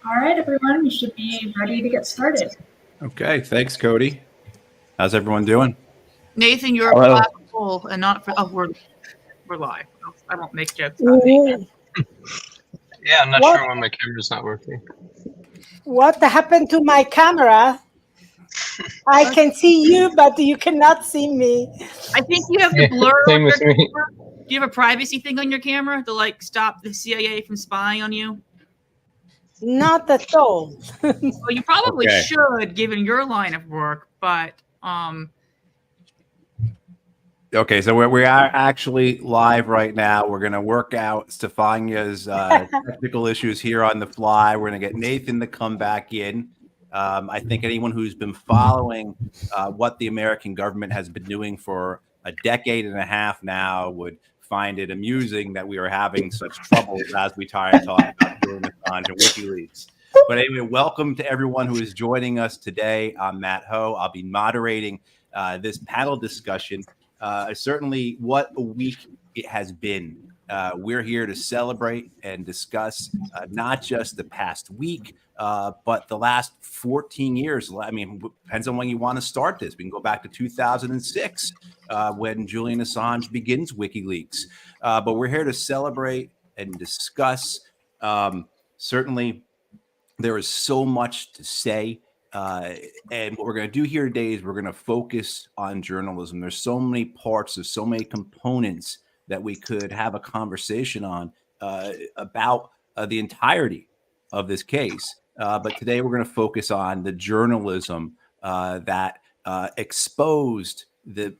All right, everyone, we should be ready to get started. Okay, thanks, Cody. How's everyone doing? Nathan, you're a Hello. black hole and not for. Oh, we're live. I won't make jokes about Nathan. Yeah, I'm not What? sure why my camera's not working. What happened to my camera? I can see you, but you cannot see me. I think you have the Yeah, blur same on with your me. camera. Do you have a privacy thing on your camera to like stop the CIA from spying on you? Not at all. Well, you probably Okay. should, given your line of work. But Okay, so we are actually live right now. We're going to work out Stefania's technical issues here on the fly. We're going to get Nathan to come back in. I think anyone who's been following what the American government has been doing for a decade and a half now would find it amusing that we are having such trouble as we try to talk about Julian Assange and WikiLeaks. But anyway, welcome to everyone who is joining us today. I'm Matt Ho. I'll be moderating this panel discussion. Certainly, what a week it has been. We're here to celebrate and discuss not just the past week, but the last 14 years. I mean, depends on when you want to start this. We can go back to 2006 when Julian Assange begins WikiLeaks. But we're here to celebrate and discuss. Certainly, there is so much to say. And what we're going to do here today is we're going to focus on journalism. There's so many parts, there's so many components that we could have a conversation on about the entirety of this case. But today we're going to focus on the journalism that exposed the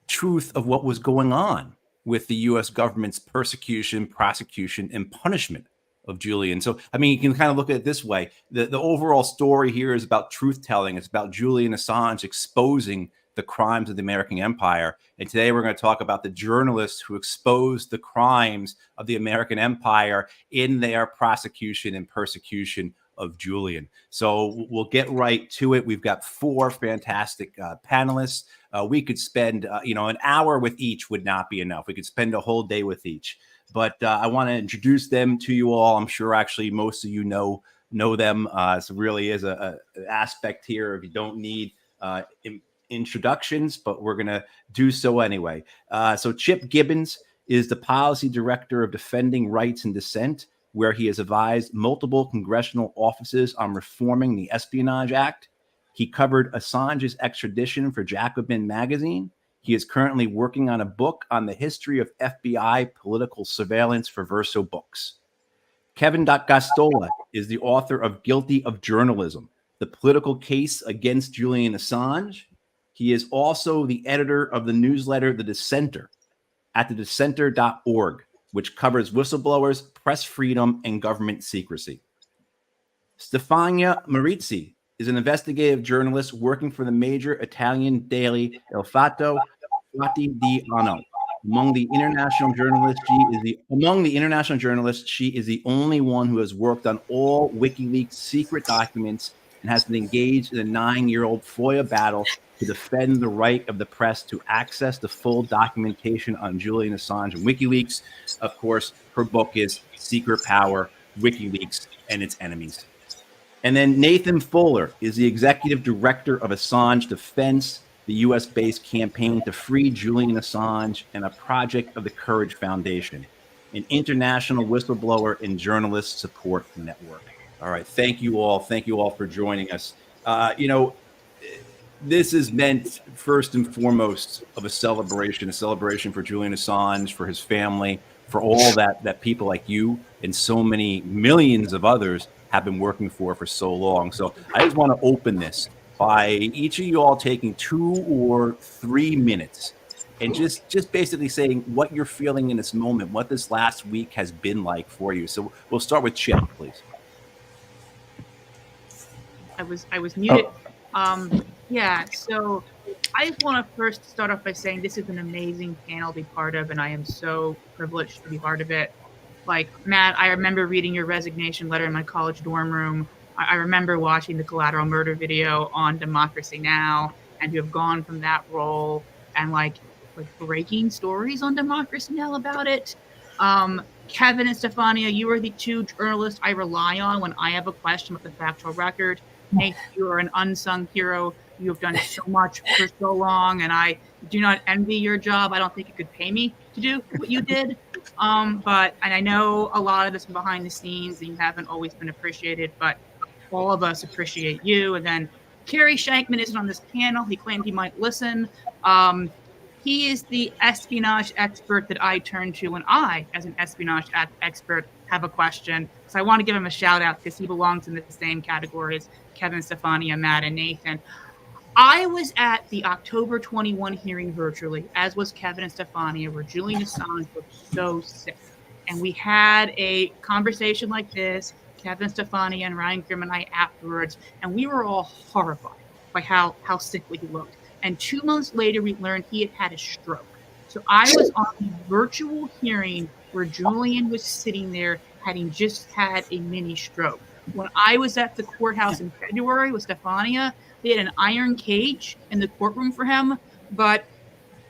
truth of what was going on with the U.S. government's persecution, prosecution, and punishment of Julian. So, I mean, you can kind of look at it this way. The overall story here is about truth-telling. It's about Julian Assange exposing the crimes of the American empire. And today we're going to talk about the journalists who exposed the crimes of the American empire in their prosecution and persecution of Julian. So we'll get right to it. We've got four fantastic panelists. We could spend, an hour with each would not be enough. We could spend a whole day with each. But I want to introduce them to you all. I'm sure actually most of you know them. So really is an aspect here if you don't need introductions, but we're going to do so anyway. So Chip Gibbons is the policy director of Defending Rights and Dissent, where he has advised multiple congressional offices on reforming the Espionage Act. He covered Assange's extradition for Jacobin magazine. He is currently working on a book on the history of FBI political surveillance for Verso Books. Kevin Gosztola is the author of Guilty of Journalism, the political case against Julian Assange. He is also the editor of the newsletter The Dissenter at thedissenter.org, which covers whistleblowers, press freedom, and government secrecy. Stefania Maurici is an investigative journalist working for the major Italian daily Il Fatto di Anno. Among the international journalists, she is the only one who has worked on all WikiLeaks secret documents and has been engaged in a 9-year-old FOIA battle to defend the right of the press to access the full documentation on Julian Assange and WikiLeaks. Of course, her book is Secret Power, WikiLeaks, and Its Enemies. And then Nathan Fuller is the executive director of Assange Defense, the U.S.-based campaign to free Julian Assange, and a project of the Courage Foundation, an international whistleblower and journalist support network. All right, thank you all. Thank you all for joining us. This is meant first and foremost of a celebration for Julian Assange, for his family, for all that people like you and so many millions of others have been working for so long. So I just want to open this by each of you all taking 2 or 3 minutes and just basically saying what you're feeling in this moment, what this last week has been like for you. So we'll start with Chip, please. I was muted. So I just want to first start off by saying this is an amazing panel to be part of, and I am so privileged to be part of it. Like, Matt, I remember reading your resignation letter in my college dorm room. I remember watching the Collateral Murder video on Democracy Now! And to have gone from that role and like breaking stories on Democracy Now! About it. Kevin and Stefania, you are the two journalists I rely on when I have a question with the factual record. Nate, you are an unsung hero. You have done so much for so long, and I do not envy your job. I don't think you could pay me to do what you did. And I know a lot of this behind the scenes, and you haven't always been appreciated, but all of us appreciate you. And then Kerry Shankman isn't on this panel. He claimed he might listen. He is the espionage expert that I turn to when I, as an espionage expert, have a question. So I want to give him a shout out because he belongs in the same category as Kevin, Stefania, Matt, and Nathan. I was at the October 21 hearing virtually, as was Kevin and Stefania, where Julian Assange was so sick. And we had a conversation like this, Kevin, Stefania, and Ryan Grimm and I afterwards, and we were all horrified by how sickly he looked. And 2 months later, we learned he had had a stroke. So I was on the virtual hearing where Julian was sitting there having just had a mini stroke. When I was at the courthouse in February with Stefania, they had an iron cage in the courtroom for him, but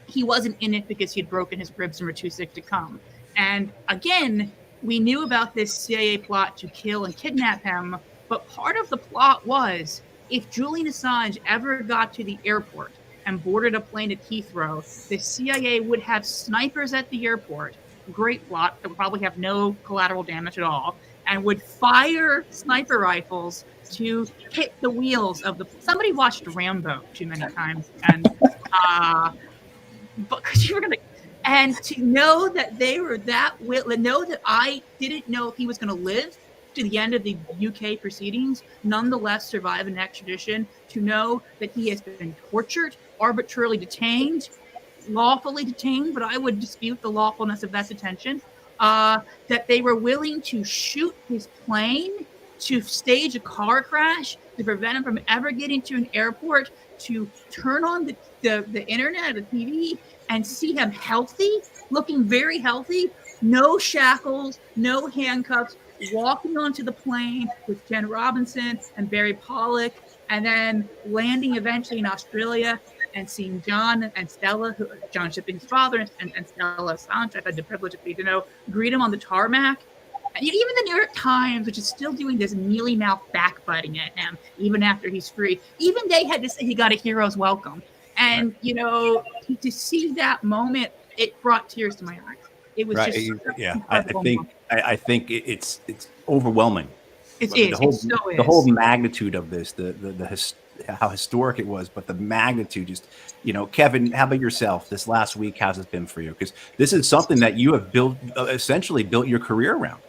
he wasn't in it because he had broken his ribs and were too sick to come. And again, we knew about this CIA plot to kill and kidnap him, but part of the plot was if Julian Assange ever got to the airport and boarded a plane at Heathrow, the CIA would have snipers at the airport, great plot that would probably have no collateral damage at all, and would fire sniper rifles to hit the wheels of the. Somebody watched Rambo too many times, and because you were gonna, and to know that they were that know that I didn't know if he was gonna live to the end of the UK proceedings, nonetheless survive an extradition, to know that he has been tortured, arbitrarily detained, lawfully detained, but I would dispute the lawfulness of that detention, that they were willing to shoot his plane, to stage a car crash, to prevent him from ever getting to an airport, to turn on the internet, the TV, and see him healthy, looking very healthy, no shackles, no handcuffs, walking onto the plane with Jen Robinson and Barry Pollock, and then landing eventually in Australia and seeing John and Stella, John Shipping's father, and Stella Assange, I've had the privilege of getting to know, greet him on the tarmac. And even the New York Times, which is still doing this mealy mouth backbiting at him, even after he's free, even they had to say he got a hero's welcome. And, you know, to see that moment, it brought tears to my eyes. It was just I think it's overwhelming. It The is. whole magnitude of this, how historic it was, but the magnitude, just, you know, Kevin, how about yourself? This last week, how's it been for you? Because this is something that you have essentially built your career around.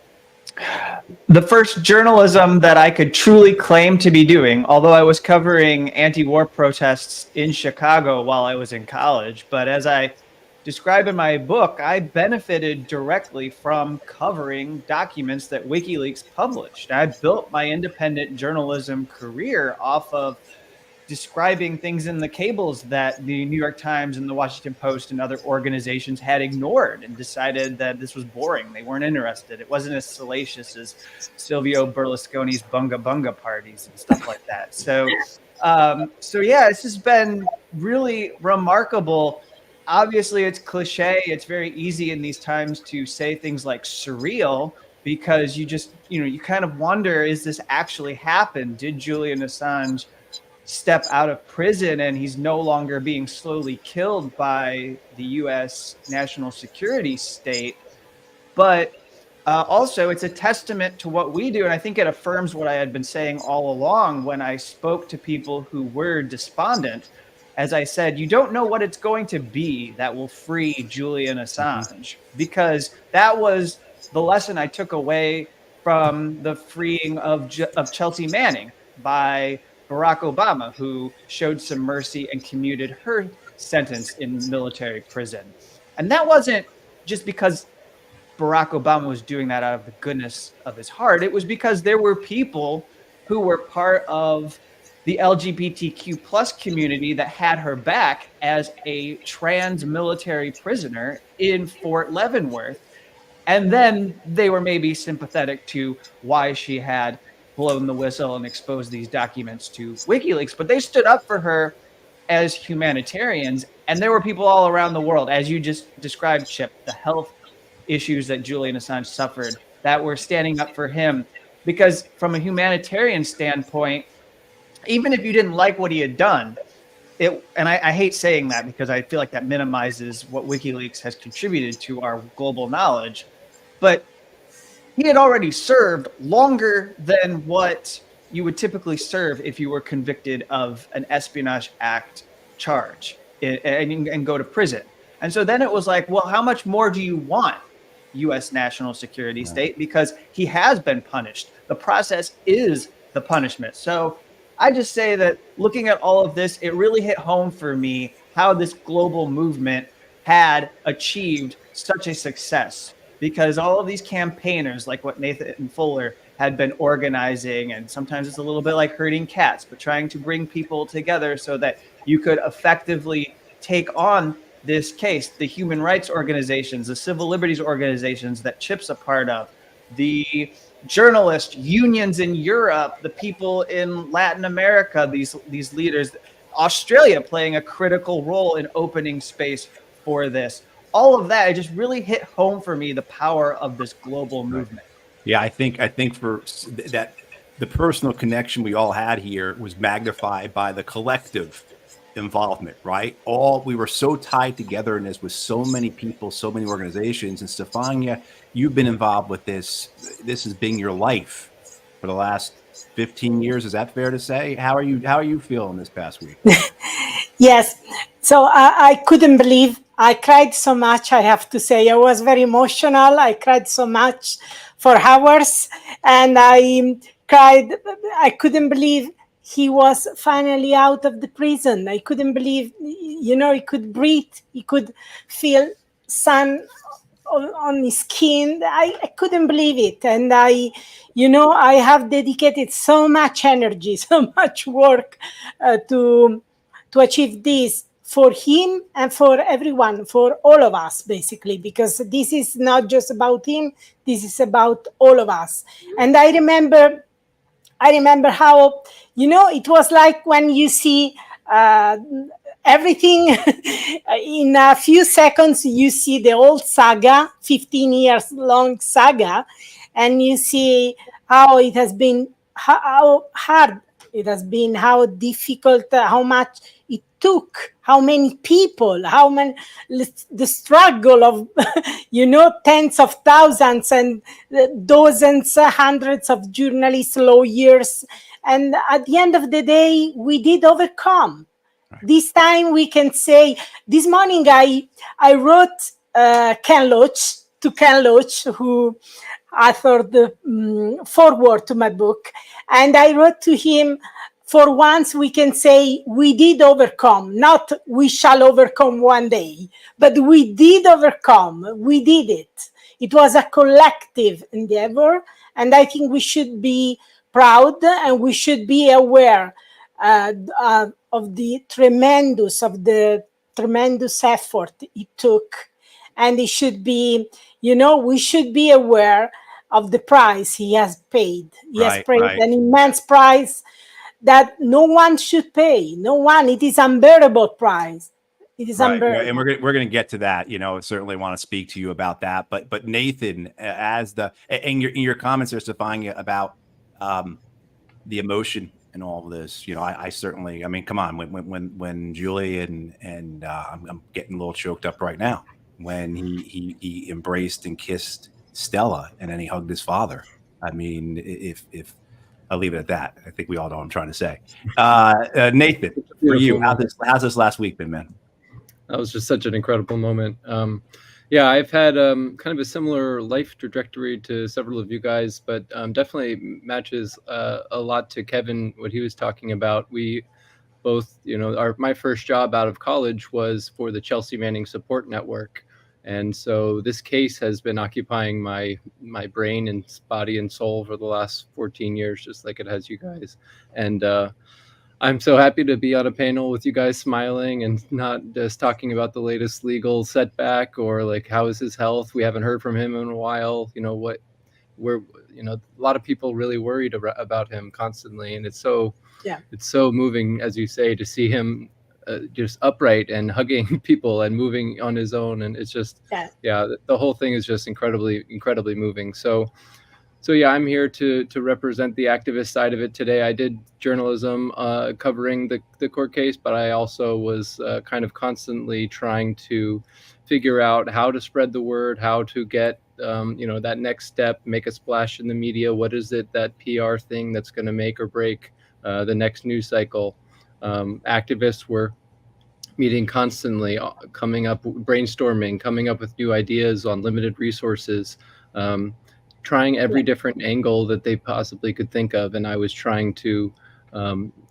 The first journalism that I could truly claim to be doing, although I was covering anti-war protests in Chicago while I was in college, but as I describe in my book, I benefited directly from covering documents that WikiLeaks published. I built my independent journalism career off of describing things in the cables that the New York Times and the Washington Post and other organizations had ignored and decided that this was boring. They weren't interested. It wasn't as salacious as Silvio Berlusconi's bunga bunga parties and stuff like that. So yeah, this has been really remarkable. Obviously, it's cliche. It's very easy in these times to say things like surreal because you just, you kind of wonder, is this actually happened? Did Julian Assange step out of prison and he's no longer being slowly killed by the U.S. national security state? But also, it's a testament to what we do. And I think it affirms what I had been saying all along when I spoke to people who were despondent. As I said, you don't know what it's going to be that will free Julian Assange, because that was the lesson I took away from the freeing of Chelsea Manning by Barack Obama, who showed some mercy and commuted her sentence in military prison. And that wasn't just because Barack Obama was doing that out of the goodness of his heart. It was because there were people who were part of the LGBTQ plus community that had her back as a trans military prisoner in Fort Leavenworth. And then they were maybe sympathetic to why she had blown the whistle and exposed these documents to WikiLeaks, but they stood up for her as humanitarians. And there were people all around the world, as you just described, Chip, the health issues that Julian Assange suffered, that were standing up for him. Because from a humanitarian standpoint, even if you didn't like what he had done, and I hate saying that because I feel like that minimizes what WikiLeaks has contributed to our global knowledge, but he had already served longer than what you would typically serve if you were convicted of an Espionage Act charge and go to prison. And so then it was like, well, how much more do you want, U.S. national security state? Because he has been punished. The process is the punishment. So I just say that looking at all of this, it really hit home for me how this global movement had achieved such a success, because all of these campaigners, like what Nathan Fuller had been organizing, and sometimes it's a little bit like herding cats, but trying to bring people together so that you could effectively take on this case. The human rights organizations, the civil liberties organizations that Chip's a part of, the journalist unions in Europe, the people in Latin America, these leaders, Australia playing a critical role in opening space for this. All of that, it just really hit home for me, the power of this global movement. Yeah, I think for that, the personal connection we all had here was magnified by the collective involvement, right? We were so tied together in this with so many people, so many organizations. And Stefania, you've been involved with this. This has been your life for the last 15 years. Is that fair to say? How are you feeling this past week? Yes. So I couldn't believe. I cried so much, I have to say. I was very emotional. I cried so much for hours. And I cried. I couldn't believe he was finally out of the prison. I couldn't believe, he could breathe. He could feel sun on his skin. I couldn't believe it. And I have dedicated so much energy, so much work to achieve this for him and for everyone, for all of us, basically, because this is not just about him. This is about all of us. And I remember how, it was like when you see everything in a few seconds, you see the old saga, 15 years long saga, and you see how it has been, how hard it has been, how difficult, how much it took, how many people, the struggle of, tens of thousands and dozens, hundreds of journalists, lawyers. And at the end of the day, we did overcome. Right. This time we can say, this morning I wrote Ken Loach, who authored the foreword to my book. And I wrote to him, for once we can say we did overcome, not we shall overcome one day, but we did overcome, we did it. It was a collective endeavor, and I think we should be proud and we should be aware of the tremendous effort it took. And it should be, we should be aware of the price he has paid. He has paid an immense price that no one should pay. No one. It is unbearable price. It is unbearable. And we're going to get to that. Certainly want to speak to you about that. But Nathan, in your comments there, Stefania, about the emotion and all of this, I certainly. I mean, come on, when Julian and I'm getting a little choked up right now when he embraced and kissed Stella and then he hugged his father. I mean, if I'll leave it at that. I think we all know what I'm trying to say. Nathan, for you, how's this last week been, man? That was just such an incredible moment. Yeah, I've had kind of a similar life trajectory to several of you guys, but definitely matches a lot to Kevin, what he was talking about. We both, my first job out of college was for the Chelsea Manning Support Network. And so this case has been occupying my brain and body and soul for the last 14 years, just like it has you guys. And I'm so happy to be on a panel with you guys smiling and not just talking about the latest legal setback or like, how is his health? We haven't heard from him in a while. A lot of people really worried about him constantly. And it's so moving, as you say, to see him just upright and hugging people and moving on his own, and it's just the whole thing is just incredibly moving. So yeah, I'm here to represent the activist side of it today. I did journalism covering the court case, but I also was kind of constantly trying to figure out how to spread the word, how to get that next step, make a splash in the media. What is it, that PR thing that's going to make or break the next news cycle? Activists were meeting constantly, brainstorming, coming up with new ideas on limited resources. Trying every different angle that they possibly could think of. And I was trying to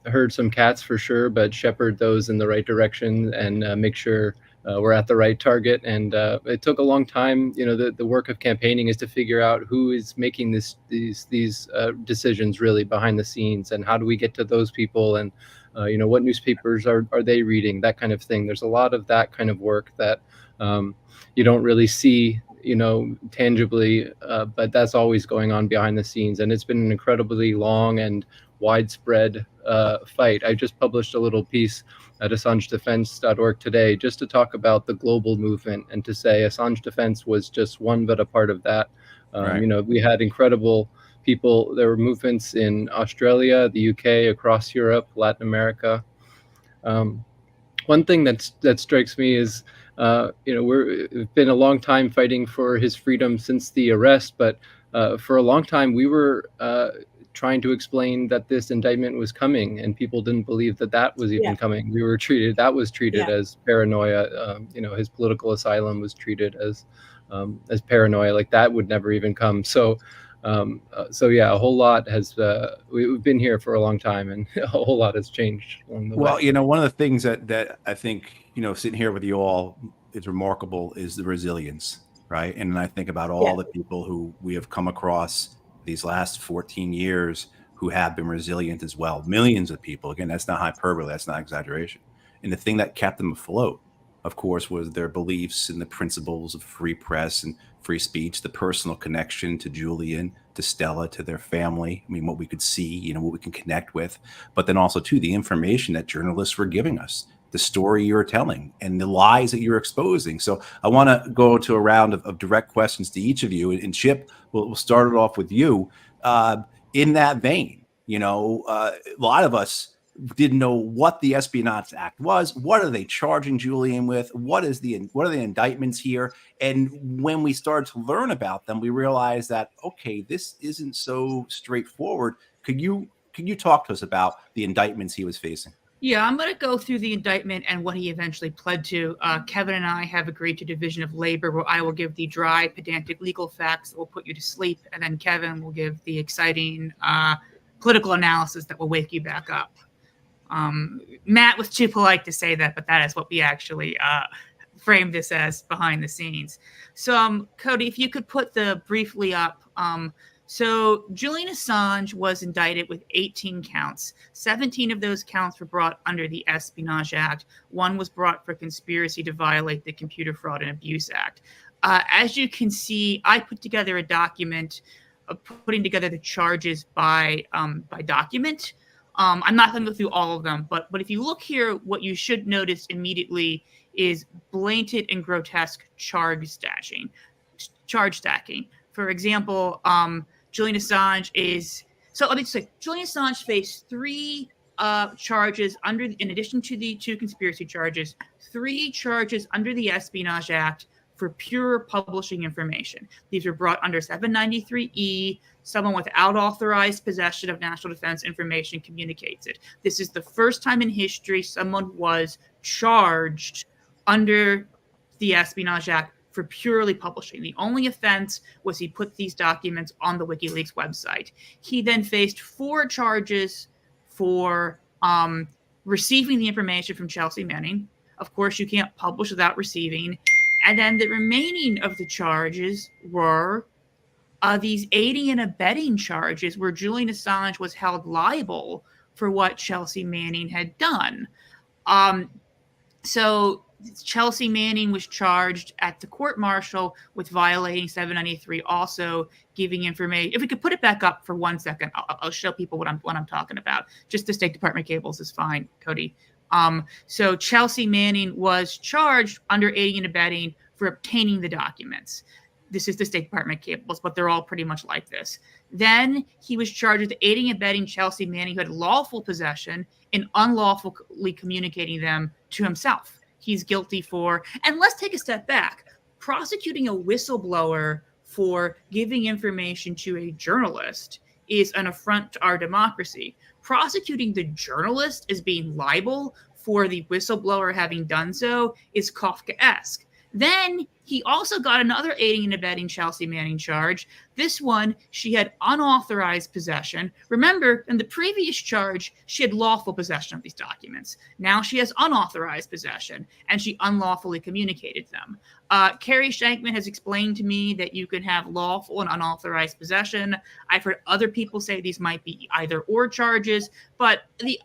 herd some cats for sure, but shepherd those in the right direction and make sure we're at the right target. And it took a long time. The work of campaigning is to figure out who is making these decisions really behind the scenes, and how do we get to those people, and what newspapers are they reading, that kind of thing. There's a lot of that kind of work that you don't really see tangibly, but that's always going on behind the scenes. And it's been an incredibly long and widespread fight. I just published a little piece at AssangeDefense.org today just to talk about the global movement, and to say Assange Defense was just one but a part of that. Right. We had incredible people. There were movements in Australia, the UK, across Europe, Latin America. One thing that strikes me is we've been a long time fighting for his freedom since the arrest, but for a long time we were trying to explain that this indictment was coming, and people didn't believe that was even coming. That was treated as paranoia. His political asylum was treated as paranoia, like that would never even come. So a whole lot has we've been here for a long time, and a whole lot has changed along the way. Well, one of the things that I think sitting here with you all is remarkable is the resilience, right? And I think about all the people who we have come across these last 14 years who have been resilient as well. Millions of people. Again, that's not hyperbole, that's not exaggeration. And the thing that kept them afloat, of course, was their beliefs in the principles of free press and free speech, the personal connection to Julian, to Stella, to their family. I mean, what we could see, what we can connect with, but then also too, the information that journalists were giving us, the story you're telling, and the lies that you're exposing. So I want to go to a round of direct questions to each of you. And Chip, we'll start it off with you. In that vein, a lot of us didn't know what the Espionage Act was. What are they charging Julian with? What are the indictments here? And when we started to learn about them, we realized that, okay, this isn't so straightforward. Could you talk to us about the indictments he was facing? Yeah, I'm going to go through the indictment and what he eventually pled to. Kevin and I have agreed to division of labor, where I will give the dry, pedantic legal facts that will put you to sleep, and then Kevin will give the exciting political analysis that will wake you back up. Matt was too polite to say that, but that is what we actually framed this as behind the scenes. So, Cody, if you could put the briefly up. So Julian Assange was indicted with 18 counts. 17 of those counts were brought under the Espionage Act. One was brought for conspiracy to violate the Computer Fraud and Abuse Act. As you can see, I put together a document putting together the charges by document. I'm not going to go through all of them, but if you look here, what you should notice immediately is blatant and grotesque charge stacking. For example, Julian Assange Julian Assange faced 3 charges in addition to the 2 conspiracy charges, 3 charges under the Espionage Act for pure publishing information. These were brought under 793E. Someone without authorized possession of national defense information communicates it. This is the first time in history someone was charged under the Espionage Act for purely publishing. The only offense was he put these documents on the WikiLeaks website. He then faced 4 charges for receiving the information from Chelsea Manning. Of course, you can't publish without receiving. And then the remaining of the charges were these aiding and abetting charges, where Julian Assange was held liable for what Chelsea Manning had done. So Chelsea Manning was charged at the court-martial with violating 793, also giving information. If we could put it back up for 1 second, I'll show people what I'm talking about. Just the State Department cables is fine, Cody. So Chelsea Manning was charged under aiding and abetting for obtaining the documents. This is the State Department cables, but they're all pretty much like this. Then he was charged with aiding and abetting Chelsea Manning, who had lawful possession, and unlawfully communicating them to himself. He's guilty for, and let's take a step back, prosecuting a whistleblower for giving information to a journalist is an affront to our democracy. Prosecuting the journalist as being liable for the whistleblower having done so is Kafkaesque. Then he also got another aiding and abetting Chelsea Manning charge. This one, she had unauthorized possession. Remember, in the previous charge, she had lawful possession of these documents. Now she has unauthorized possession, and she unlawfully communicated them. Carrie Shankman has explained to me that you can have lawful and unauthorized possession. I've heard other people say these might be either or charges, but the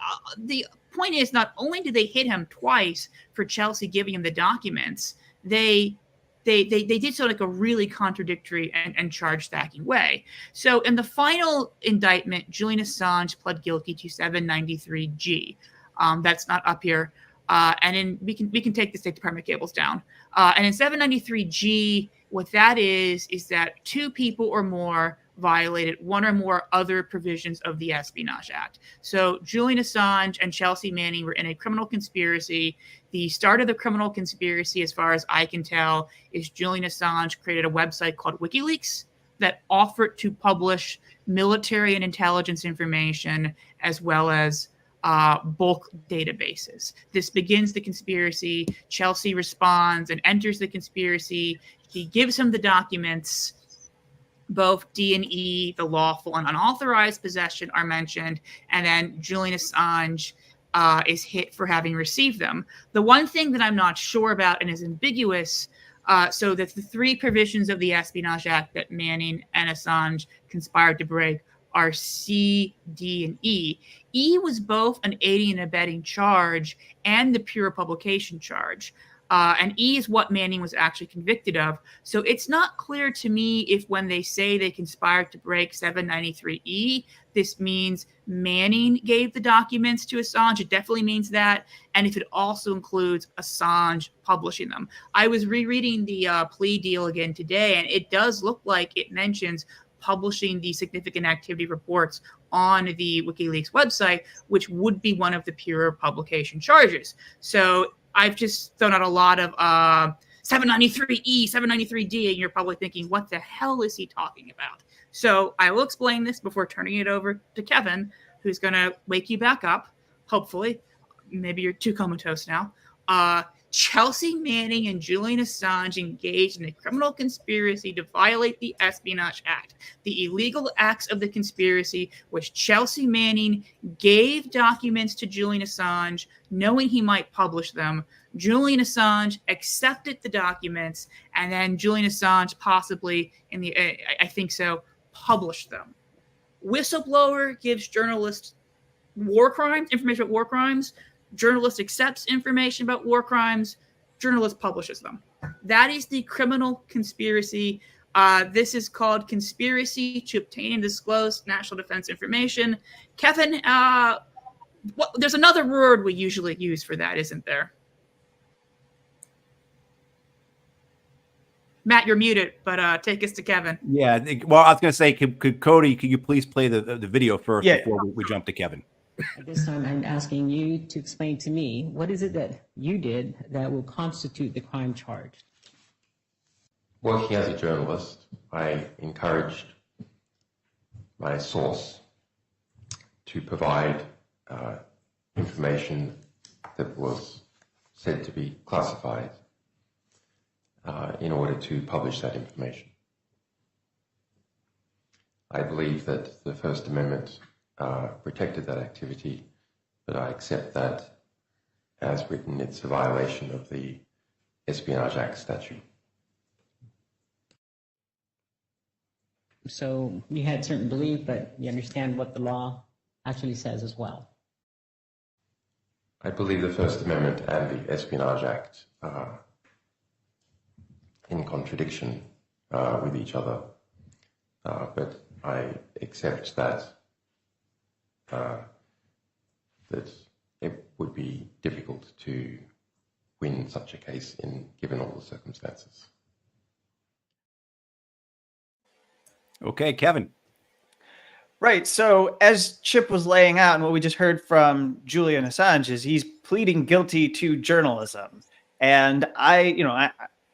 point is, not only did they hit him twice for Chelsea giving him the documents, they did so like a really contradictory and charge stacking way. So in the final indictment, Julian Assange pled guilty to 793G. That's not up here. And we can take the State Department cables down. And in 793G, what that is that two people or more violated one or more other provisions of the Espionage Act. So Julian Assange and Chelsea Manning were in a criminal conspiracy. The start of the criminal conspiracy, as far as I can tell, is Julian Assange created a website called WikiLeaks that offered to publish military and intelligence information as well as bulk databases. This begins the conspiracy. Chelsea responds and enters the conspiracy. He gives him the documents. Both D and E, the lawful and unauthorized possession, are mentioned, and then Julian Assange is hit for having received them. The one thing that I'm not sure about and is ambiguous, so that the three provisions of the Espionage Act that Manning and Assange conspired to break are C, D, and E. E was both an aiding and abetting charge and the pure publication charge. And E is what Manning was actually convicted of. So it's not clear to me if when they say they conspired to break 793E, this means Manning gave the documents to Assange. It definitely means that. And if it also includes Assange publishing them. I was rereading the plea deal again today, and it does look like it mentions publishing the significant activity reports on the WikiLeaks website, which would be one of the pure publication charges. So I've just thrown out a lot of 793E, 793D, and you're probably thinking, what the hell is he talking about? So I will explain this before turning it over to Kevin, who's going to wake you back up, hopefully. Maybe you're too comatose now. Chelsea Manning and Julian Assange engaged in a criminal conspiracy to violate the Espionage Act. The illegal acts of the conspiracy was Chelsea Manning gave documents to Julian Assange, knowing he might publish them. Julian Assange accepted the documents, and then Julian Assange possibly, I think so, published them. Whistleblower gives journalists war crimes, information about war crimes. Journalist accepts information about war crimes. Journalist publishes them. That is the criminal conspiracy. This is called conspiracy to obtain and disclose national defense information. Kevin, there's another word we usually use for that, isn't there? Matt, you're muted, but take us to Kevin. Yeah. Well, I was going to say, could Cody, could you please play the video first before we jump to Kevin? At this time, I'm asking you to explain to me, what is it that you did that will constitute the crime charged? Working as a journalist, I encouraged my source to provide information that was said to be classified in order to publish that information. I believe that the First Amendment protected that activity, but I accept that as written, it's a violation of the Espionage Act statute. So you had certain belief, but you understand what the law actually says as well. I believe the First Amendment and the Espionage Act are in contradiction with each other, but I accept that it would be difficult to win such a case given all the circumstances. Okay, Kevin. Right. So as Chip was laying out, and what we just heard from Julian Assange is he's pleading guilty to journalism. And I'm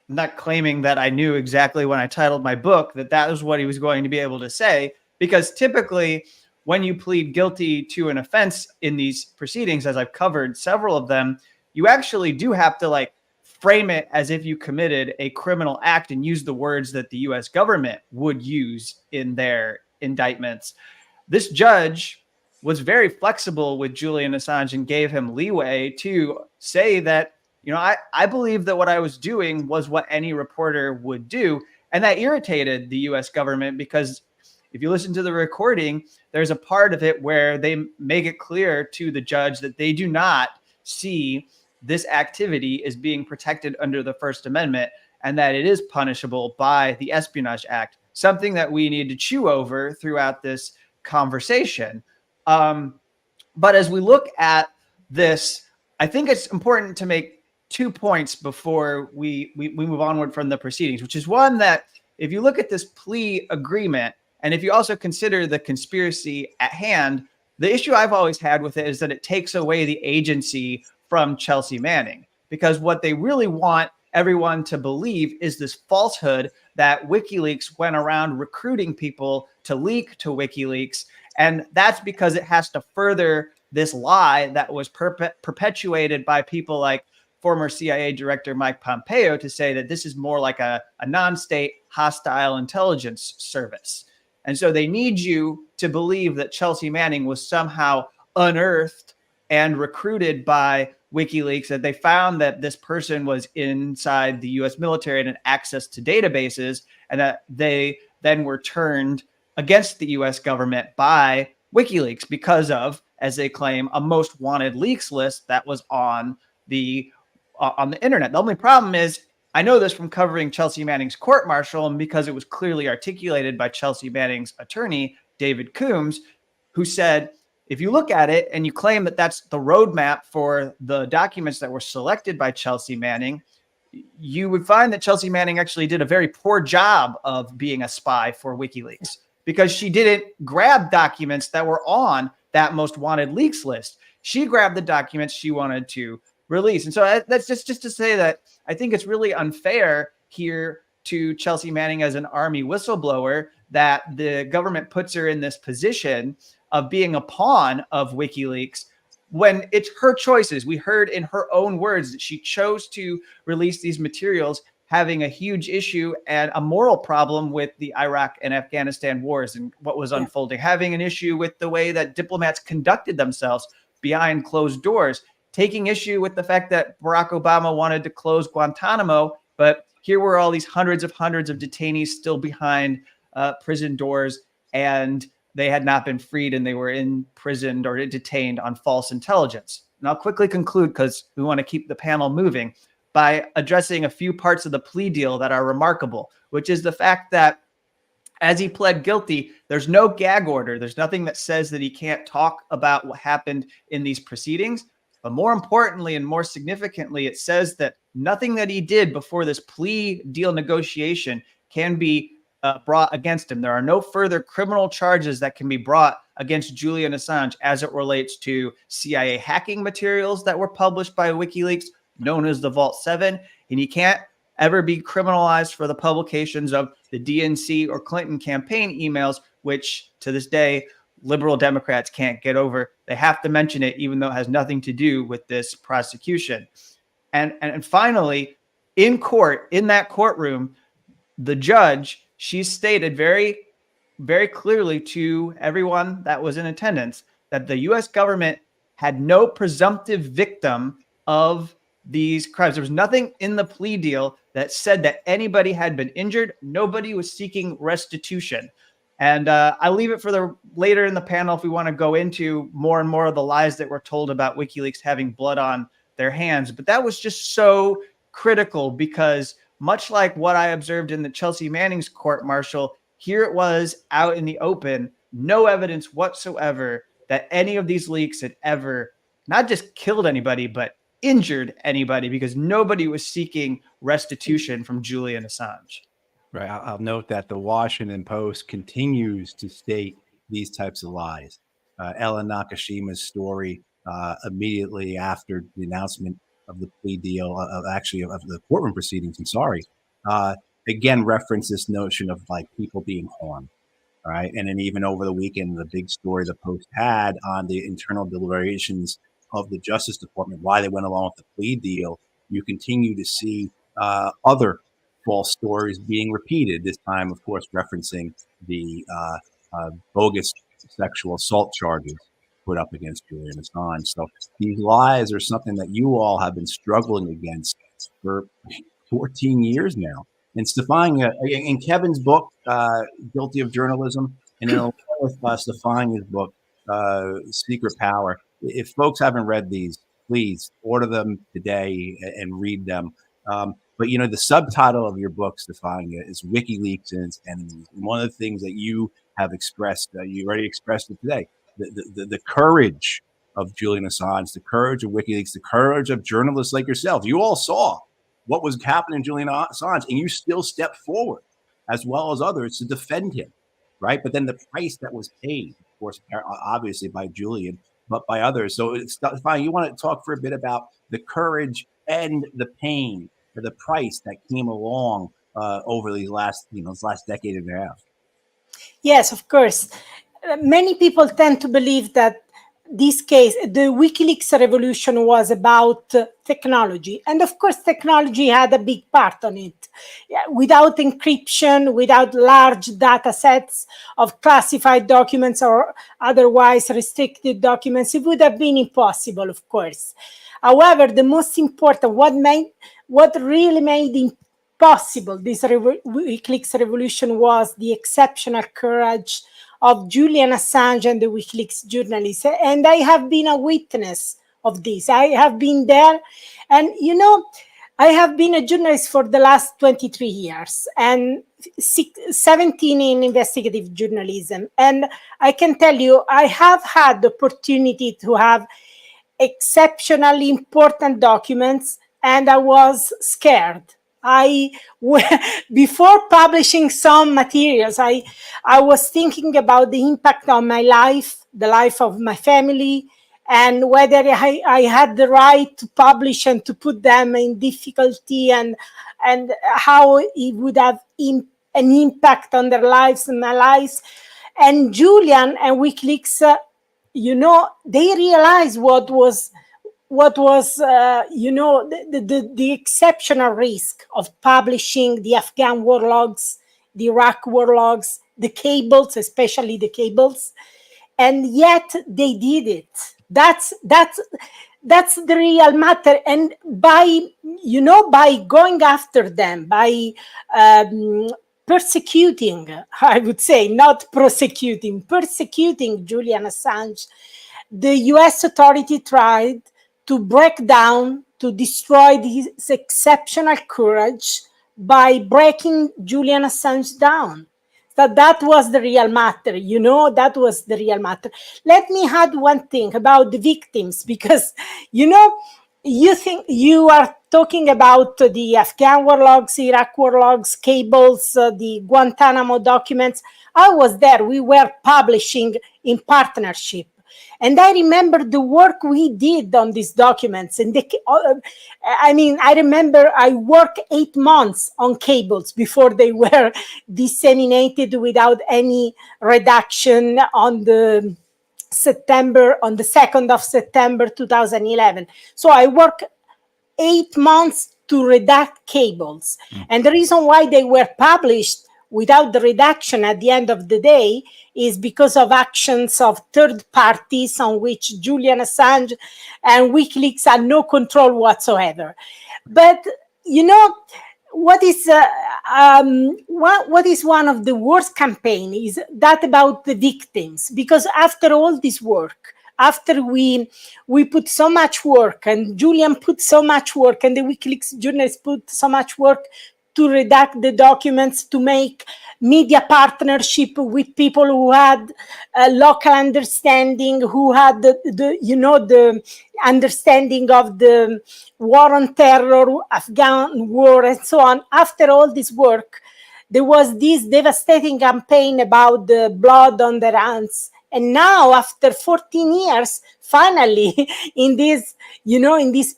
not claiming that I knew exactly when I titled my book that was what he was going to be able to say, because typically when you plead guilty to an offense in these proceedings, as I've covered several of them, you actually do have to frame it as if you committed a criminal act and use the words that the US government would use in their indictments. This judge was very flexible with Julian Assange and gave him leeway to say that, I believe that what I was doing was what any reporter would do. And that irritated the US government, because if you listen to the recording, there's a part of it where they make it clear to the judge that they do not see this activity as being protected under the First Amendment, and that it is punishable by the Espionage Act, something that we need to chew over throughout this conversation. But as we look at this, I think it's important to make 2 points before we move onward from the proceedings, which is one, that if you look at this plea agreement, and if you also consider the conspiracy at hand, the issue I've always had with it is that it takes away the agency from Chelsea Manning, because what they really want everyone to believe is this falsehood that WikiLeaks went around recruiting people to leak to WikiLeaks. And that's because it has to further this lie that was perpetuated by people like former CIA Director Mike Pompeo, to say that this is more like a non-state hostile intelligence service. And so they need you to believe that Chelsea Manning was somehow unearthed and recruited by WikiLeaks, that they found that this person was inside the US military and had access to databases, and that they then were turned against the US government by WikiLeaks because of, as they claim, a most wanted leaks list that was on the internet. The only problem is, I know this from covering Chelsea Manning's court-martial, and because it was clearly articulated by Chelsea Manning's attorney, David Coombs, who said, if you look at it and you claim that that's the roadmap for the documents that were selected by Chelsea Manning, you would find that Chelsea Manning actually did a very poor job of being a spy for WikiLeaks, because she didn't grab documents that were on that most wanted leaks list. She grabbed the documents she wanted to release. And so that's just to say that I think it's really unfair here to Chelsea Manning as an Army whistleblower that the government puts her in this position of being a pawn of WikiLeaks when it's her choices. We heard in her own words that she chose to release these materials, having a huge issue and a moral problem with the Iraq and Afghanistan wars and what was unfolding, having an issue with the way that diplomats conducted themselves behind closed doors, taking issue with the fact that Barack Obama wanted to close Guantanamo, but here were all these hundreds of detainees still behind prison doors, and they had not been freed, and they were imprisoned or detained on false intelligence. And I'll quickly conclude, because we want to keep the panel moving, by addressing a few parts of the plea deal that are remarkable, which is the fact that as he pled guilty, there's no gag order. There's nothing that says that he can't talk about what happened in these proceedings. But more importantly and more significantly, it says that nothing that he did before this plea deal negotiation can be brought against him. There are no further criminal charges that can be brought against Julian Assange as it relates to CIA hacking materials that were published by WikiLeaks, known as the Vault 7, and he can't ever be criminalized for the publications of the DNC or Clinton campaign emails, which to this day, liberal Democrats can't get over. They have to mention it, even though it has nothing to do with this prosecution. And finally, in court, in that courtroom, the judge, she stated very, very clearly to everyone that was in attendance that the U.S. government had no presumptive victim of these crimes. There was nothing in the plea deal that said that anybody had been injured. Nobody was seeking restitution. And I leave it for the later in the panel if we want to go into more and more of the lies that were told about WikiLeaks having blood on their hands. But that was just so critical, because much like what I observed in the Chelsea Manning's court-martial, here it was out in the open, no evidence whatsoever that any of these leaks had ever not just killed anybody, but injured anybody, because nobody was seeking restitution from Julian Assange. Right. I'll note that the Washington Post continues to state these types of lies. Ellen Nakashima's story immediately after the announcement of the plea deal, of the courtroom proceedings, I'm sorry, again referenced this notion of like people being harmed. All right. And then even over the weekend, the big story the Post had on the internal deliberations of the Justice Department, why they went along with the plea deal, you continue to see other false stories being repeated, this time, of course, referencing the bogus sexual assault charges put up against Julian Assange. So these lies are something that you all have been struggling against for 14 years now. And Stefania, in Kevin's book, Guilty of Journalism, and then with Stefania's book, Secret Power, if folks haven't read these, please order them today and read them. But, you know, the subtitle of your book, Stefania, is WikiLeaks and its enemies. And one of the things that you have expressed, you already expressed it today, the courage of Julian Assange, the courage of WikiLeaks, the courage of journalists like yourself. You all saw what was happening to Julian Assange, and you still stepped forward, as well as others, to defend him, right? But then the price that was paid, of course, obviously by Julian, but by others. So, Stefania, you want to talk for a bit about the courage and the pain, or the price that came along over these last decade and a half. Yes, of course. Many people tend to believe that this case, the WikiLeaks revolution, was about technology. And of course, technology had a big part on it. Without encryption, without large data sets of classified documents or otherwise restricted documents, it would have been impossible, of course. However, the most important, what really made possible this WikiLeaks revolution was the exceptional courage of Julian Assange and the WikiLeaks journalists. And I have been a witness of this. I have been there. And, you know, I have been a journalist for the last 23 years and 17 in investigative journalism. And I can tell you, I have had the opportunity to have exceptionally important documents, and I was scared. Before publishing some materials, I was thinking about the impact on my life, the life of my family, and whether I had the right to publish and to put them in difficulty, and how it would have an impact on their lives and my lives. And Julian and WikiLeaks, you know, they realized what was the exceptional risk of publishing the Afghan war logs, the Iraq war logs, the cables, especially the cables, and yet they did it. That's the real matter. And by going after them, by persecuting, I would say, not prosecuting, persecuting Julian Assange, the US authority tried to break down, to destroy his exceptional courage by breaking Julian Assange down. So that was the real matter, you know, that was the real matter. Let me add one thing about the victims, because, you know, you think you are talking about the Afghan war logs, Iraq war logs, cables, the Guantanamo documents. I was there. We were publishing in partnership. And I remember the work we did on these documents. And I remember I worked 8 months on cables before they were disseminated without any redaction on the 2nd of September 2011. So I worked 8 months to redact cables. And the reason why they were published without the redaction at the end of the day is because of actions of third parties on which Julian Assange and WikiLeaks had no control whatsoever. But, you know, what is one of the worst campaigns is that about the victims, because after all this work, after we put so much work, and Julian put so much work, and the WikiLeaks journalists put so much work to redact the documents, to make media partnership with people who had a local understanding, who had the understanding of the war on terror, Afghan war, and so on. After all this work, there was this devastating campaign about the blood on their hands. And now, after 14 years, finally, in this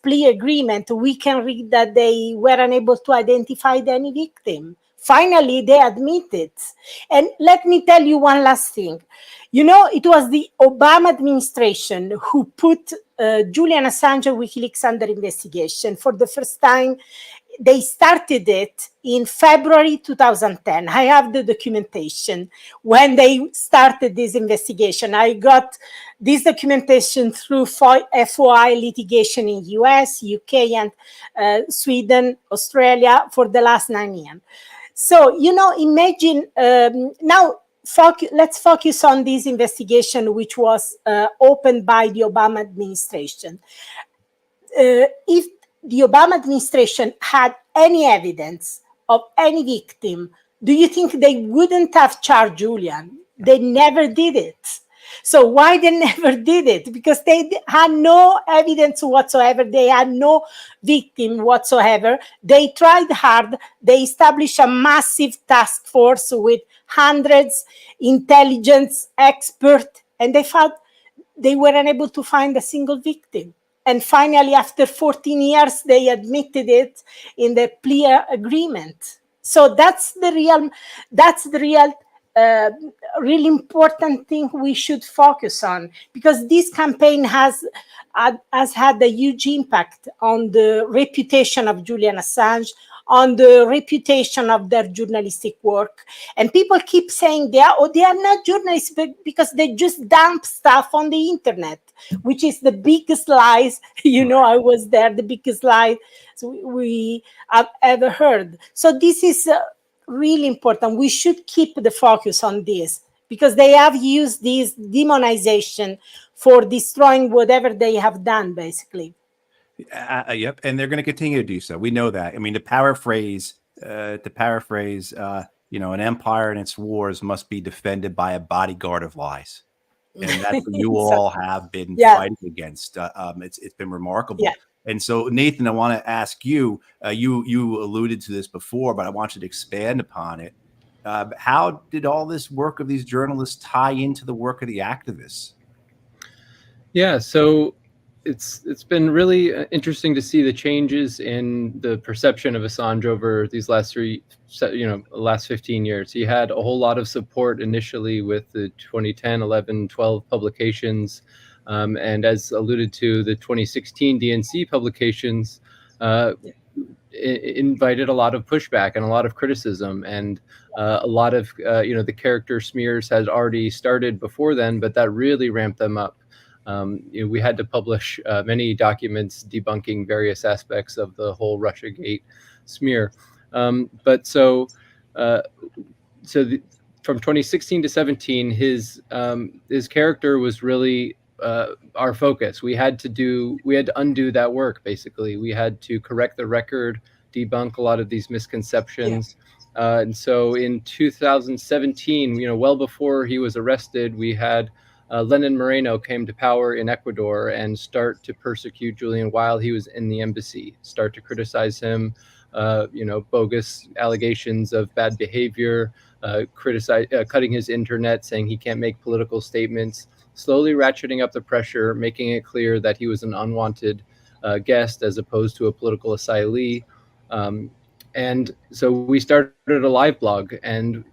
plea agreement, we can read that they were unable to identify any victim. Finally, they admit it. And let me tell you one last thing. It was the Obama administration who put Julian Assange and WikiLeaks under investigation. For the first time, they started it in February 2010. I have the documentation when they started this investigation. I got this documentation through FOI litigation in US, UK, and Sweden, Australia for the last 9 years. So, imagine now, let's focus on this investigation, which was opened by the Obama administration. If the Obama administration had any evidence of any victim, do you think they wouldn't have charged Julian? They never did it. So why they never did it? Because they had no evidence whatsoever. They had no victim whatsoever. They tried hard. They established a massive task force with hundreds intelligence experts, and they found they were unable to find a single victim. And finally, after 14 years, they admitted it in the plea agreement. So that's the real really important thing we should focus on, because this campaign has had a huge impact on the reputation of Julian Assange, on the reputation of their journalistic work. And people keep saying they are not journalists because they just dump stuff on the internet, which is the biggest lies. I was there, the biggest lie we have ever heard. So this is really important. We should keep the focus on this, because they have used this demonization for destroying whatever they have done, basically. Yep, and they're going to continue to do so. We know that. I mean, to paraphrase, an empire and its wars must be defended by a bodyguard of lies, and that's what you all have been fighting against. It's been remarkable. Yeah. And so, Nathan, I want to ask you. You alluded to this before, but I want you to expand upon it. How did all this work of these journalists tie into the work of the activists? Yeah, so it's been really interesting to see the changes in the perception of Assange over these last 15 years. He had a whole lot of support initially with the 2010, 11, 12 publications. And as alluded to, the 2016 DNC publications invited a lot of pushback and a lot of criticism, and a lot of, the character smears had already started before then, but that really ramped them up. We had to publish many documents debunking various aspects of the whole Russiagate smear. From 2016 to 17, his character was really our focus. We had to undo that work. Basically, we had to correct the record, debunk a lot of these misconceptions. Yeah. And so in 2017, well before he was arrested, we had Lenin Moreno came to power in Ecuador and start to persecute Julian while he was in the embassy, start to criticize him, bogus allegations of bad behavior, cutting his internet, saying he can't make political statements, slowly ratcheting up the pressure, making it clear that he was an unwanted guest as opposed to a political asylee. And so we started a live blog, and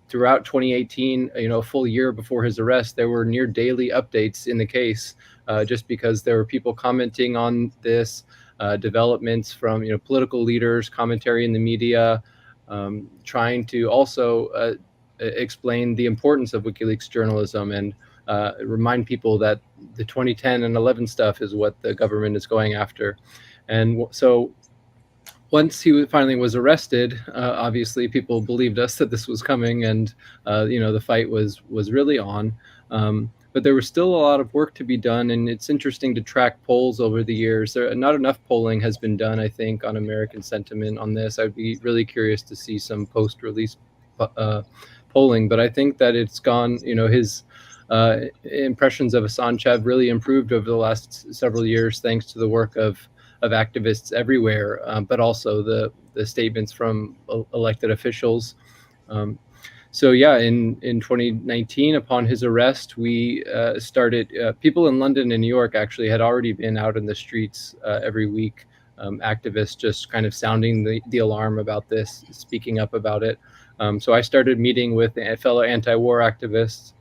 throughout 2018, a full year before his arrest, there were near daily updates in the case, just because there were people commenting on this, developments from political leaders, commentary in the media, trying to also explain the importance of WikiLeaks journalism and remind people that the 2010 and 11 stuff is what the government is going after. And so once he finally was arrested, obviously people believed us that this was coming, and the fight was really on. but there was still a lot of work to be done, and it's interesting to track polls over the years. Not enough polling has been done, I think, on American sentiment on this. I'd be really curious to see some post-release polling, but I think that it's gone, his impressions of Assange have really improved over the last several years, thanks to the work of activists everywhere, but also the statements from elected officials. So yeah, in 2019, upon his arrest, we started, people in London and New York actually had already been out in the streets every week, activists just kind of sounding the alarm about this, speaking up about it. So I started meeting with fellow anti-war activists,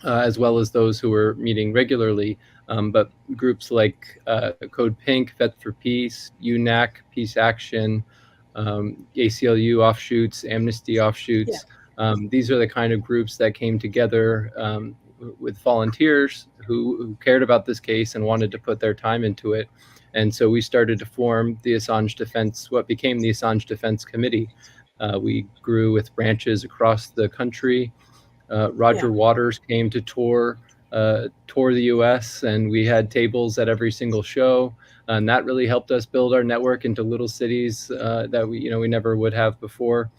as well as those who were meeting regularly, but groups like Code Pink, Vet for Peace, UNAC, Peace Action, ACLU offshoots, Amnesty offshoots. Yeah. These are the kind of groups that came together with volunteers who cared about this case and wanted to put their time into it. And so we started to form the Assange Defense, what became the Assange Defense Committee. We grew with branches across the country. Roger Waters came to tour the US, and we had tables at every single show. And that really helped us build our network into little cities that we never would have before.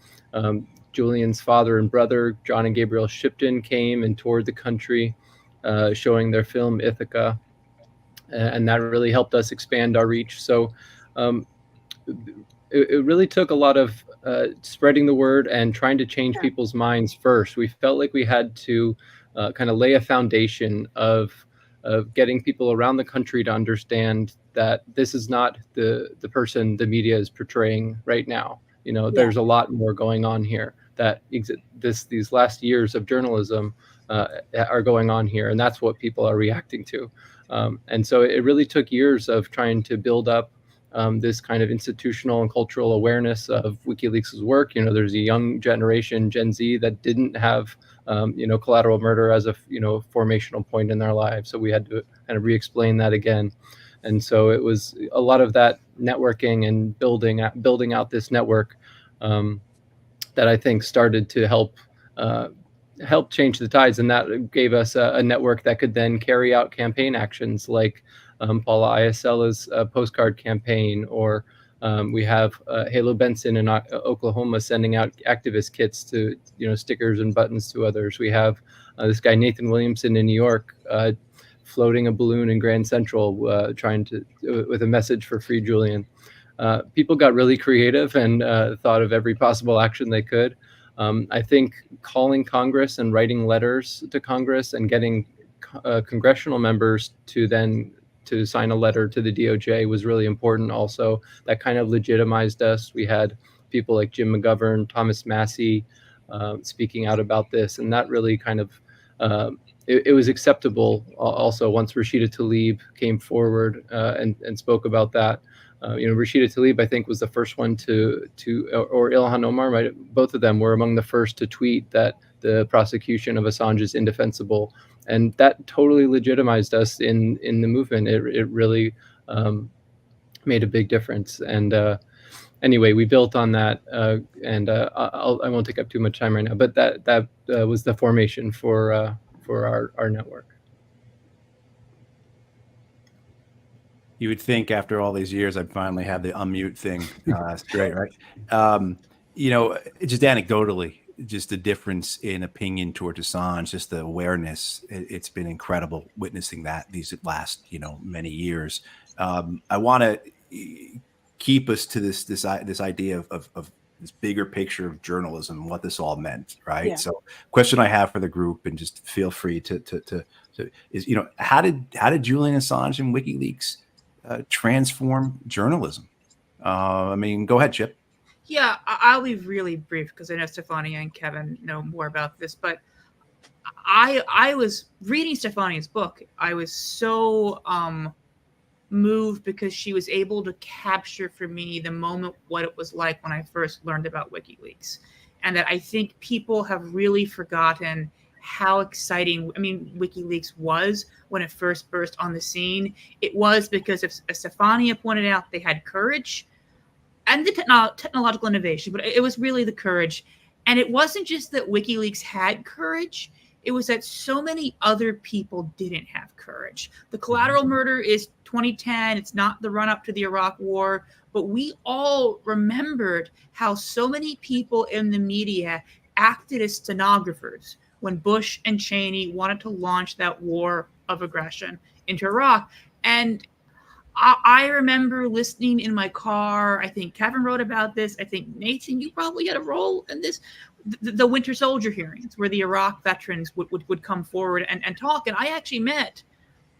Julian's father and brother, John and Gabriel Shipton, came and toured the country, showing their film Ithaca, and that really helped us expand our reach. So it really took a lot of spreading the word and trying to change people's minds first. We felt like we had to kind of lay a foundation of getting people around the country to understand that this is not the person the media is portraying right now. There's a lot more going on here, that these last years of journalism are going on here, and that's what people are reacting to. And so it really took years of trying to build up this kind of institutional and cultural awareness of WikiLeaks' work. There's a young generation, Gen Z, that didn't have collateral murder as a formational point in their lives. So we had to kind of re-explain that again. And so it was a lot of that networking and building out this network that I think started to help change the tides, and that gave us a network that could then carry out campaign actions like Paula Ayesela's postcard campaign, or we have Halo Benson in Oklahoma sending out activist kits to stickers and buttons to others. We have this guy Nathan Williamson in New York floating a balloon in Grand Central, trying to with a message for Free Julian. People got really creative and thought of every possible action they could. I think calling Congress and writing letters to Congress and getting congressional members to sign a letter to the DOJ was really important also. That kind of legitimized us. We had people like Jim McGovern, Thomas Massey speaking out about this, and that really kind of it was acceptable also once Rashida Tlaib came forward and spoke about that. Rashida Tlaib, I think, was the first one or Ilhan Omar, right? Both of them were among the first to tweet that the prosecution of Assange is indefensible. And that totally legitimized us in the movement. It really made a big difference. And anyway, we built on that. And I won't take up too much time right now, but that was the formation for our network. You would think after all these years, I'd finally have the unmute thing straight, right? Just anecdotally, just the difference in opinion towards Assange, just the awareness, it's been incredible witnessing that these last, many years. I want to keep us to this idea of this bigger picture of journalism and what this all meant, right? Yeah. So question I have for the group, and just feel free to is, how did Julian Assange and WikiLeaks transform journalism? Go ahead, Chip. Yeah, I'll be really brief because I know Stefania and Kevin know more about this, but I was reading Stefania's book. I was so moved because she was able to capture for me the moment, what it was like when I first learned about WikiLeaks. And that I think people have really forgotten how exciting, WikiLeaks was when it first burst on the scene. It was because, as Stefania pointed out, they had courage and the technological innovation, but it was really the courage. And it wasn't just that WikiLeaks had courage. It was that so many other people didn't have courage. The collateral murder is 2010. It's not the run up to the Iraq War, but we all remembered how so many people in the media acted as stenographers when Bush and Cheney wanted to launch that war of aggression into Iraq. And I remember listening in my car. I think Kevin wrote about this. I think, Nathan, you probably had a role in this. The Winter Soldier hearings, where the Iraq veterans would come forward and talk. And I actually met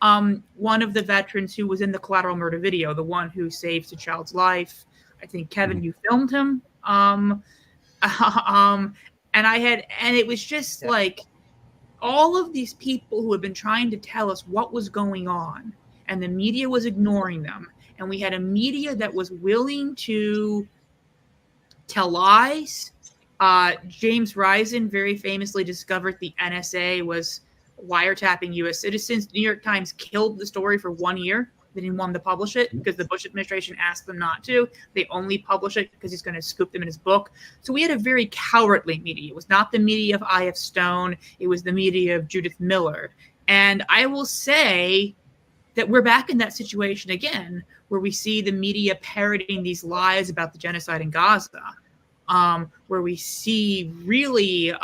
one of the veterans who was in the collateral murder video, the one who saves a child's life. I think, Kevin, you filmed him. And it was just like all of these people who had been trying to tell us what was going on, and the media was ignoring them. And we had a media that was willing to tell lies. James Risen very famously discovered the NSA was wiretapping U.S. citizens. New York Times killed the story for 1 year. They didn't want to publish it because the Bush administration asked them not to. They only publish it because he's going to scoop them in his book. So we had a very cowardly media. It was not the media of I.F. Stone. It was the media of Judith Miller. And I will say that we're back in that situation again, where we see the media parroting these lies about the genocide in Gaza, where we see really,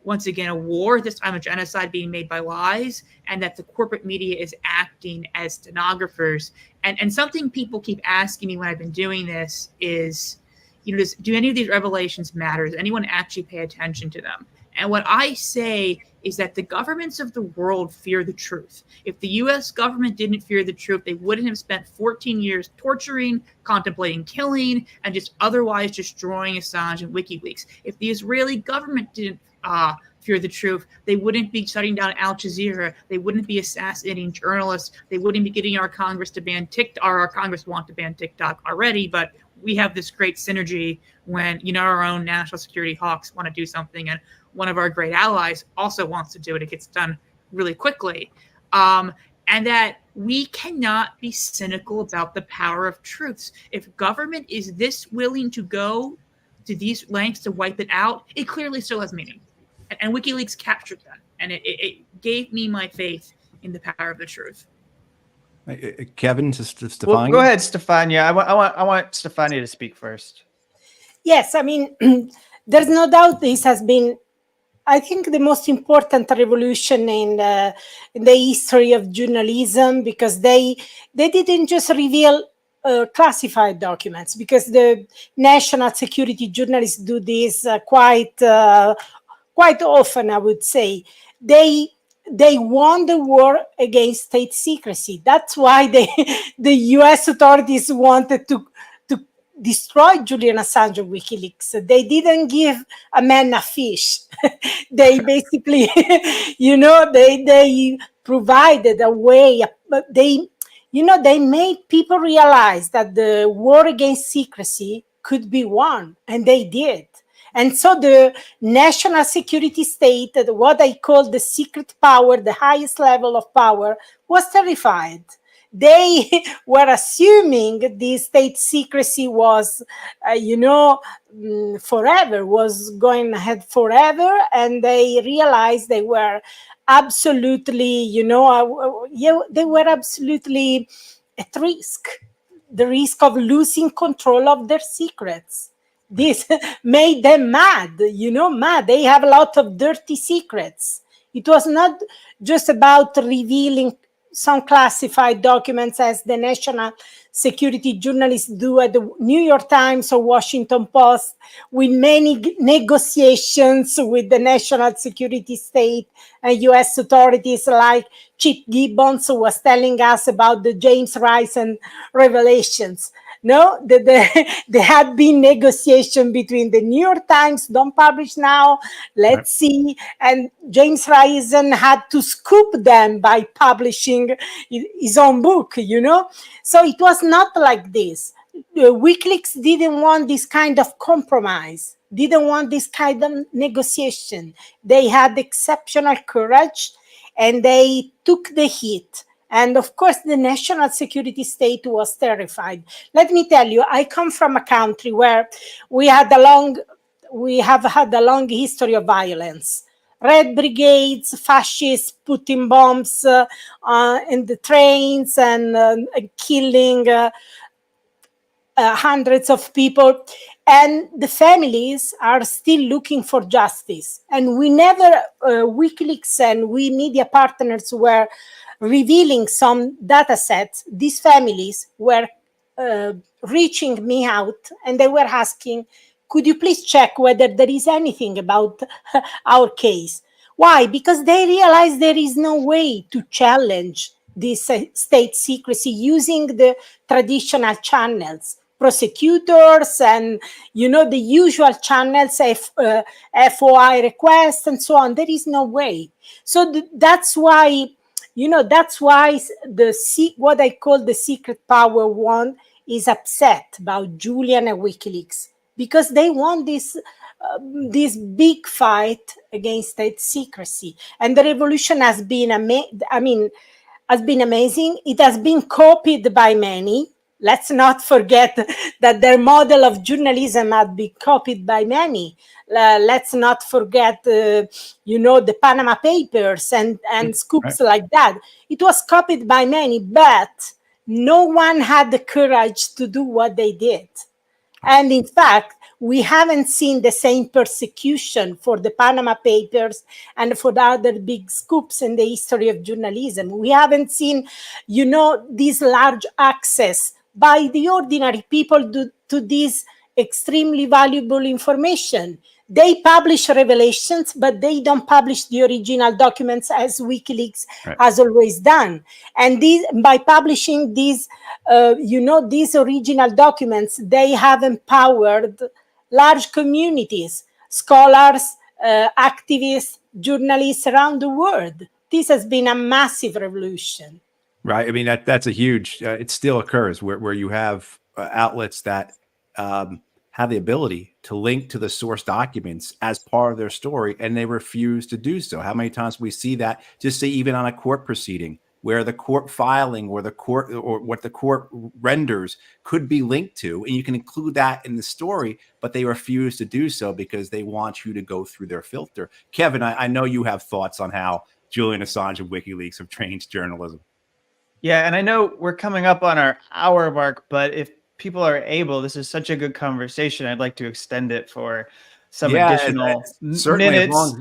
once again, a war, this time a genocide being made by lies, and that the corporate media is acting as stenographers. And something people keep asking me when I've been doing this is, do any of these revelations matter? Does anyone actually pay attention to them? And what I say is that the governments of the world fear the truth. If the U.S. government didn't fear the truth, they wouldn't have spent 14 years torturing, contemplating killing, and just otherwise destroying Assange and WikiLeaks. If the Israeli government didn't fear the truth, they wouldn't be shutting down Al Jazeera. They wouldn't be assassinating journalists. They wouldn't be getting our Congress to ban TikTok. Our Congress want to ban TikTok already, but we have this great synergy when, our own national security hawks want to do something, and one of our great allies also wants to do it. It gets done really quickly. And that we cannot be cynical about the power of truths. If government is this willing to go to these lengths to wipe it out, it clearly still has meaning. And WikiLeaks captured that. And it gave me my faith in the power of the truth. Kevin, Stefania? Well, go ahead, Stefania. I want Stefania to speak first. Yes, I mean, there's no doubt this has been, I think, the most important revolution in the history of journalism, because they didn't just reveal classified documents, because the national security journalists do this quite often, I would say. They won the war against state secrecy. That's why the U.S. authorities wanted to destroy Julian Assange and WikiLeaks. They didn't give a man a fish. They basically, they provided a way. But they made people realize that the war against secrecy could be won, and they did. And so the national security state, what I call the secret power, the highest level of power, was terrified. They were assuming the state secrecy was, forever, was going ahead forever. And they realized they were absolutely, they were absolutely at risk, the risk of losing control of their secrets. This made them mad, mad. They have a lot of dirty secrets. It was not just about revealing some classified documents, as the national security journalists do at the New York Times or Washington Post, with many negotiations with the national security state and U.S. authorities, like Chief Gibbons, who was telling us about the James Risen revelations. No, there had been negotiation between the New York Times, don't publish now, let's see. And James Risen had to scoop them by publishing his own book, So it was not like this. WikiLeaks didn't want this kind of compromise, didn't want this kind of negotiation. They had exceptional courage, and they took the heat. And of course, the national security state was terrified. Let me tell you, I come from a country where we have had a long history of violence. red brigades, fascists putting bombs in the trains and killing hundreds of people, and the families are still looking for justice. And we never, WikiLeaks and we media partners were revealing some data sets. These families were reaching me out and they were asking, could you please check whether there is anything about our case? Why? Because they realize there is no way to challenge this state secrecy using the traditional channels, prosecutors and, you know, the usual channels, FOI requests and so on. There is no way. So that's why, you know, that's why what I call the secret power one is upset about Julian and WikiLeaks, because they want this big fight against state secrecy. And the revolution has been, has been amazing. It has been copied by many. Let's not forget that their model of journalism had been copied by many. Let's not forget, you know, the Panama Papers and scoops like that. It was copied by many, but no one had the courage to do what they did. And in fact, we haven't seen the same persecution for the Panama Papers and for the other big scoops in the history of journalism. We haven't seen, you know, this large access by the ordinary people to this extremely valuable information. They publish revelations, but they don't publish the original documents as WikiLeaks has always done. And by publishing these, you know, these original documents, they have empowered large communities, scholars, activists, journalists around the world. This has been a massive revolution. Right. I mean, that's a huge, it still occurs where you have outlets that have the ability to link to the source documents as part of their story, and they refuse to do so. How many times we see that, just say even on a court proceeding, where the court filing or the court or what the court renders could be linked to, and you can include that in the story, but they refuse to do so because they want you to go through their filter. Kevin, I know you have thoughts on how Julian Assange and WikiLeaks have changed journalism. Yeah, and I know we're coming up on our hour mark, but if people are able, this is such a good conversation, I'd like to extend it for some additional minutes.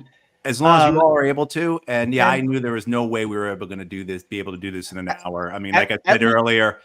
As long as you all are able to. And yeah, I knew there was no way we were be able to do this in an hour. I mean, like I said earlier,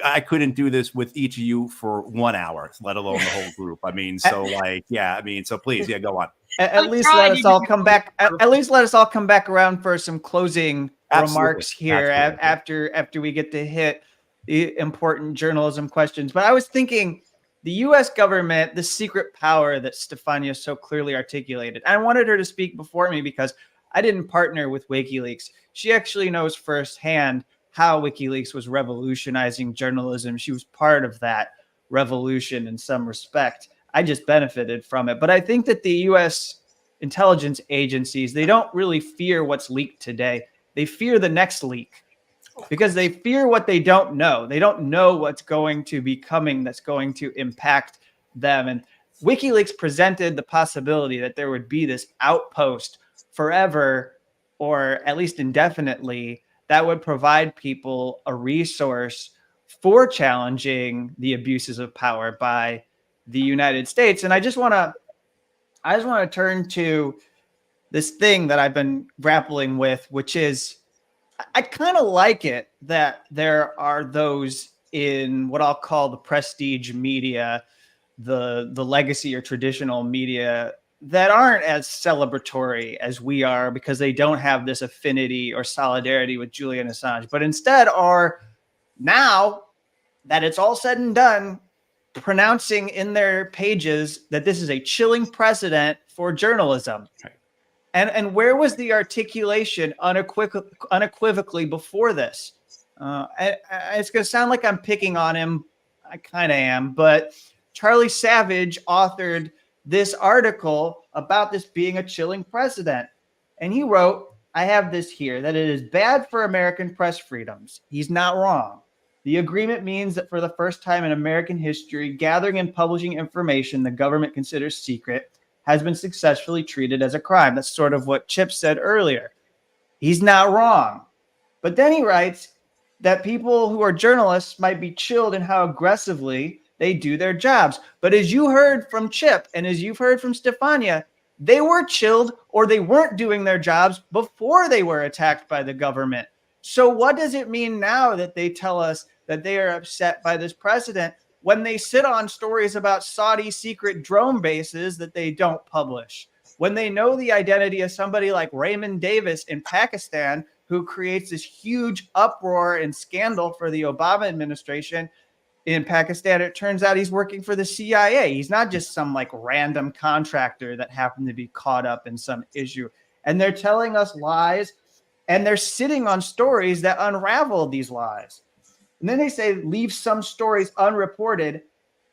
I couldn't do this with each of you for 1 hour, let alone the whole group. I mean, so like, yeah, I mean, so please, yeah, go on. At least let us all come back. At least let us all come back around for some closing remarks here after we get to hit the important journalism questions. But I was thinking, the U.S. government, the secret power that Stefania so clearly articulated. I wanted her to speak before me because I didn't partner with WikiLeaks. She actually knows firsthand how WikiLeaks was revolutionizing journalism. She was part of that revolution in some respect. I just benefited from it. But I think that the U.S. intelligence agencies, they don't really fear what's leaked today. They fear the next leak, because they fear what they don't know. They don't know what's going to be coming that's going to impact them. And WikiLeaks presented the possibility that there would be this outpost forever, or at least indefinitely, that would provide people a resource for challenging the abuses of power by the United States. And I just want to turn to this thing that I've been grappling with, which is, I kind of like it that there are those in what I'll call the prestige media, the legacy or traditional media, that aren't as celebratory as we are, because they don't have this affinity or solidarity with Julian Assange, but instead are, now that it's all said and done, pronouncing in their pages that this is a chilling precedent for journalism. Right. And where was the articulation unequivocally before this? It's going to sound like I'm picking on him. I kind of am. But Charlie Savage authored this article about this being a chilling precedent. And he wrote, I have this here, that it is bad for American press freedoms. He's not wrong. The agreement means that for the first time in American history, gathering and publishing information the government considers secret has been successfully treated as a crime. That's sort of what Chip said earlier. He's not wrong. But then he writes that people who are journalists might be chilled in how aggressively they do their jobs. But as you heard from Chip and as you've heard from Stefania, they were chilled or they weren't doing their jobs before they were attacked by the government. So what does it mean now that they tell us that they are upset by this precedent when they sit on stories about Saudi secret drone bases that they don't publish? When they know the identity of somebody like Raymond Davis in Pakistan, who creates this huge uproar and scandal for the Obama administration in Pakistan, it turns out he's working for the CIA. He's not just some like random contractor that happened to be caught up in some issue. And they're telling us lies, and they're sitting on stories that unravel these lies. And then they say leave some stories unreported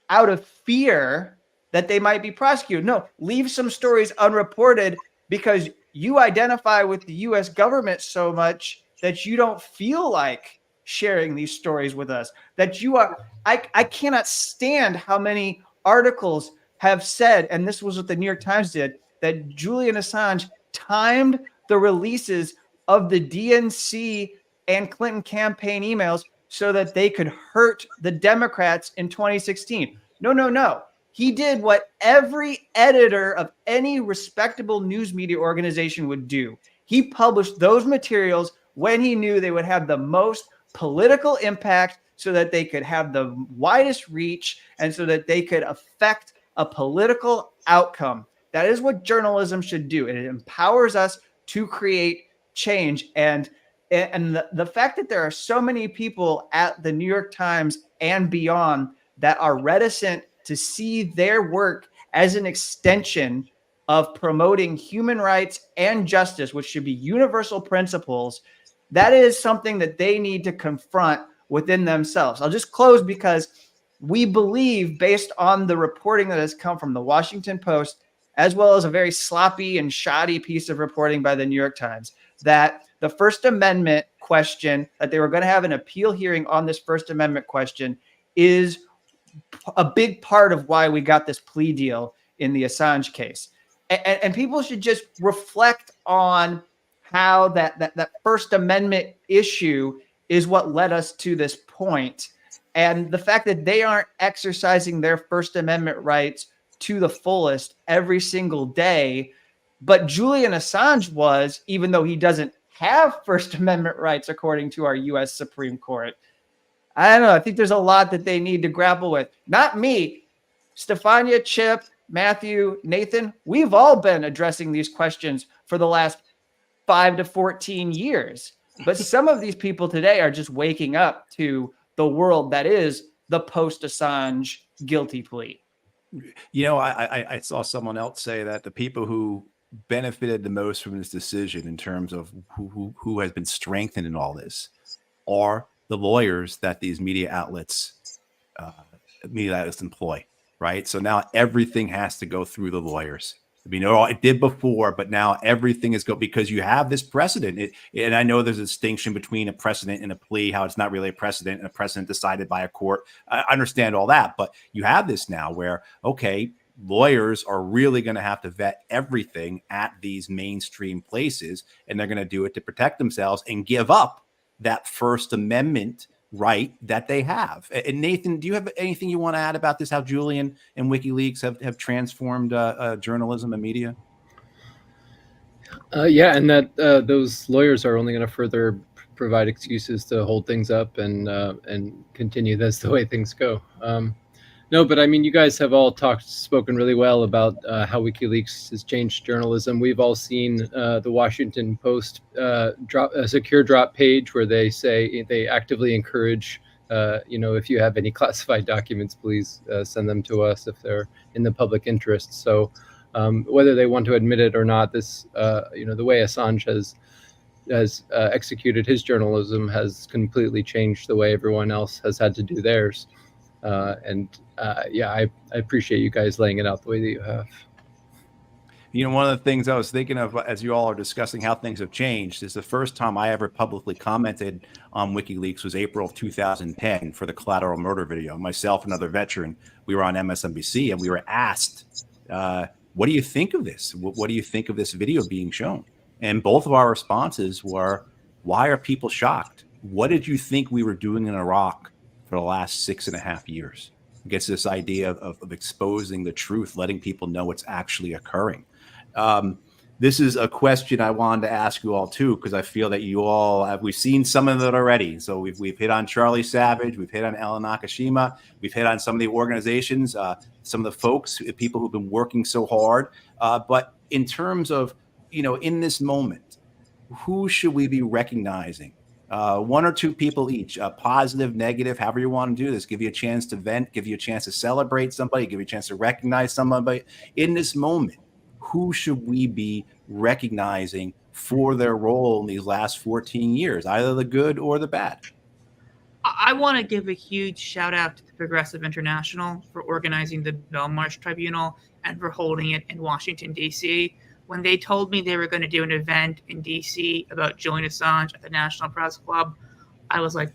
out of fear that they might be prosecuted. No, leave some stories unreported because you identify with the U.S. government so much that you don't feel like sharing these stories with us. That you are, I cannot stand how many articles have said, and this was what the New York Times did, that Julian Assange timed the releases of the DNC and Clinton campaign emails so that they could hurt the Democrats in 2016. No. He did what every editor of any respectable news media organization would do. He published those materials when he knew they would have the most political impact so that they could have the widest reach and so that they could affect a political outcome. That is what journalism should do. It empowers us to create change. And the fact that there are so many people at the New York Times and beyond that are reticent to see their work as an extension of promoting human rights and justice, which should be universal principles, that is something that they need to confront within themselves. I'll just close because we believe, based on the reporting that has come from the Washington Post, as well as a very sloppy and shoddy piece of reporting by the New York Times, that the First Amendment question, that they were going to have an appeal hearing on this First Amendment question, is a big part of why we got this plea deal in the Assange case. And people should just reflect on how that First Amendment issue is what led us to this point. And the fact that they aren't exercising their First Amendment rights to the fullest every single day, but Julian Assange was, even though he doesn't have First Amendment rights according to our U.S. Supreme Court. I don't know. I think there's a lot that they need to grapple with. Not me, Stefania, Chip, Matthew, Nathan. We've all been addressing these questions for the last 5 to 14 years. But some of these people today are just waking up to the world that is the post-Assange guilty plea. You know, I saw someone else say that the people who benefited the most from this decision in terms of who has been strengthened in all this are the lawyers that these media outlets employ, right? So now everything has to go through the lawyers. I mean, it did before, but now everything is because you have this precedent. And I know there's a distinction between a precedent and a plea, how it's not really a precedent and a precedent decided by a court. I understand all that, but you have this now where, okay, lawyers are really going to have to vet everything at these mainstream places, and they're going to do it to protect themselves and give up that First Amendment right that they have. And Nathan, do you have anything you want to add about this, how Julian and WikiLeaks have transformed journalism and media? Yeah, and that those lawyers are only going to further provide excuses to hold things up and continue this the way things go. No, but I mean, you guys have all spoken really well about how WikiLeaks has changed journalism. We've all seen the Washington Post secure drop page where they say they actively encourage, if you have any classified documents, please send them to us if they're in the public interest. So whether they want to admit it or not, this, the way Assange has executed his journalism has completely changed the way everyone else has had to do theirs. I appreciate you guys laying it out the way that you have. You know, one of the things I was thinking of as you all are discussing how things have changed is the first time I ever publicly commented on WikiLeaks was April of 2010 for the collateral murder video. Myself and another veteran, we were on MSNBC and we were asked what do you think of this? What do you think of this video being shown? And both of our responses were, why are people shocked? What did you think we were doing in Iraq for the last 6.5 years? It gets this idea of exposing the truth, letting people know what's actually occurring. This is a question I wanted to ask you all too, because I feel that you all have, we've seen some of it already. So we've hit on Charlie Savage, we've hit on Ellen Nakashima, we've hit on some of the organizations, some of the folks, people who've been working so hard. But in terms of, in this moment, who should we be recognizing? One or two people each, positive, negative, however you want to do this, give you a chance to vent, give you a chance to celebrate somebody, give you a chance to recognize somebody. In this moment, who should we be recognizing for their role in these last 14 years, either the good or the bad? I want to give a huge shout out to the Progressive International for organizing the Belmarsh Tribunal and for holding it in Washington, D.C. When they told me they were going to do an event in D.C. about Julian Assange at the National Press Club, I was like,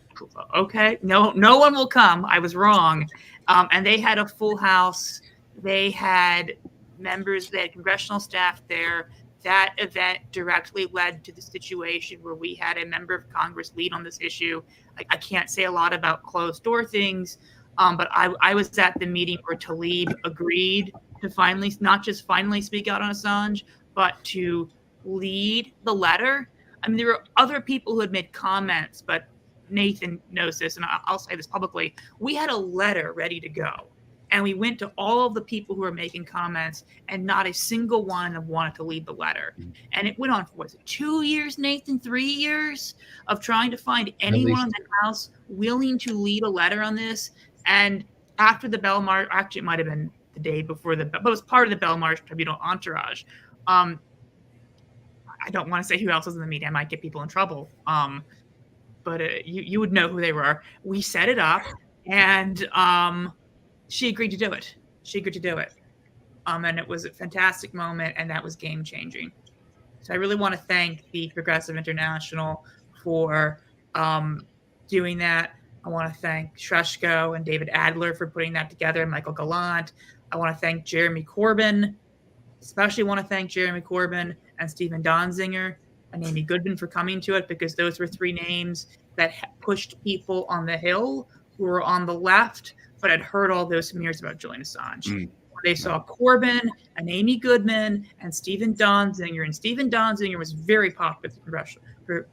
okay, no one will come. I was wrong. And they had a full house. They had members, they had congressional staff there. That event directly led to the situation where we had a member of Congress lead on this issue. I can't say a lot about closed door things, but I was at the meeting where Tlaib agreed to finally, not just finally speak out on Assange, but to lead the letter. I mean, there were other people who had made comments, but Nathan knows this, and I'll say this publicly. We had a letter ready to go. And we went to all of the people who were making comments, and not a single one of them wanted to lead the letter. And it went on for, 2 years, Nathan, 3 years of trying to find anyone in the House willing to lead a letter on this. And after the Belmarsh, actually, it might have been the day before but it was part of the Belmarsh Tribunal entourage. I don't want to say who else was in the meeting. I might get people in trouble. But you would know who they were. We set it up, and she agreed to do it. And it was a fantastic moment, and that was game changing. So I really want to thank the Progressive International for doing that. I want to thank Shreshko and David Adler for putting that together, Michael Gallant. I want to thank Jeremy Corbyn, especially want to thank Jeremy Corbyn and Stephen Donziger and Amy Goodman for coming to it, because those were three names that pushed people on the Hill who were on the left but had heard all those smears about Julian Assange. They saw Corbyn and Amy Goodman and Stephen Donziger, and Stephen Donziger was very popular for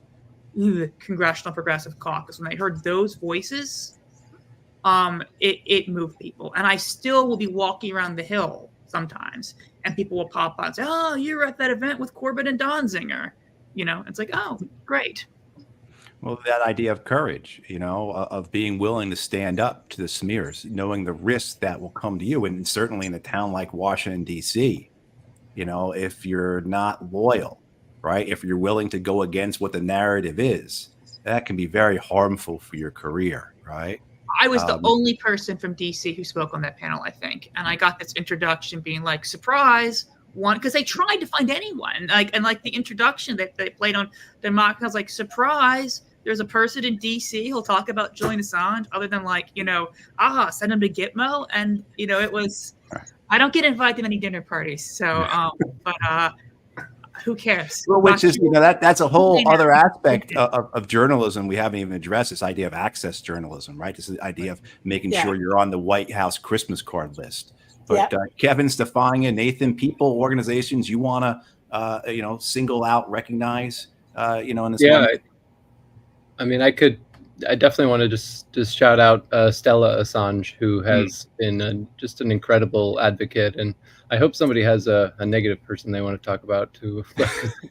the Congressional Progressive Caucus. When they heard those voices, it moved people. And I still will be walking around the Hill sometimes, and people will pop out and say, "Oh, you were at that event with Corbyn and Donziger." It's like, oh, great. Well, that idea of courage, of being willing to stand up to the smears, knowing the risks that will come to you. And certainly in a town like Washington, D.C., if you're not loyal, right, if you're willing to go against what the narrative is, that can be very harmful for your career, right? I was the only person from D.C. who spoke on that panel, I think. And I got this introduction being like, surprise, one, because they tried to find anyone. And the introduction that they played on the mock, I was like, surprise. There's a person in D.C. who'll talk about Julian Assange, other than send him to Gitmo. And, it was, I don't get invited to many dinner parties. So, but who cares? Well, which is, that's a whole other aspect of journalism we haven't even addressed, this idea of access journalism, right? This is the idea of making sure you're on the White House Christmas card list. But Kevin, Stefania, Nathan, people, organizations you want to, single out, recognize, in this moment? I mean, I definitely want to just shout out Stella Assange, who has been just an incredible advocate. And I hope somebody has a negative person they want to talk about too.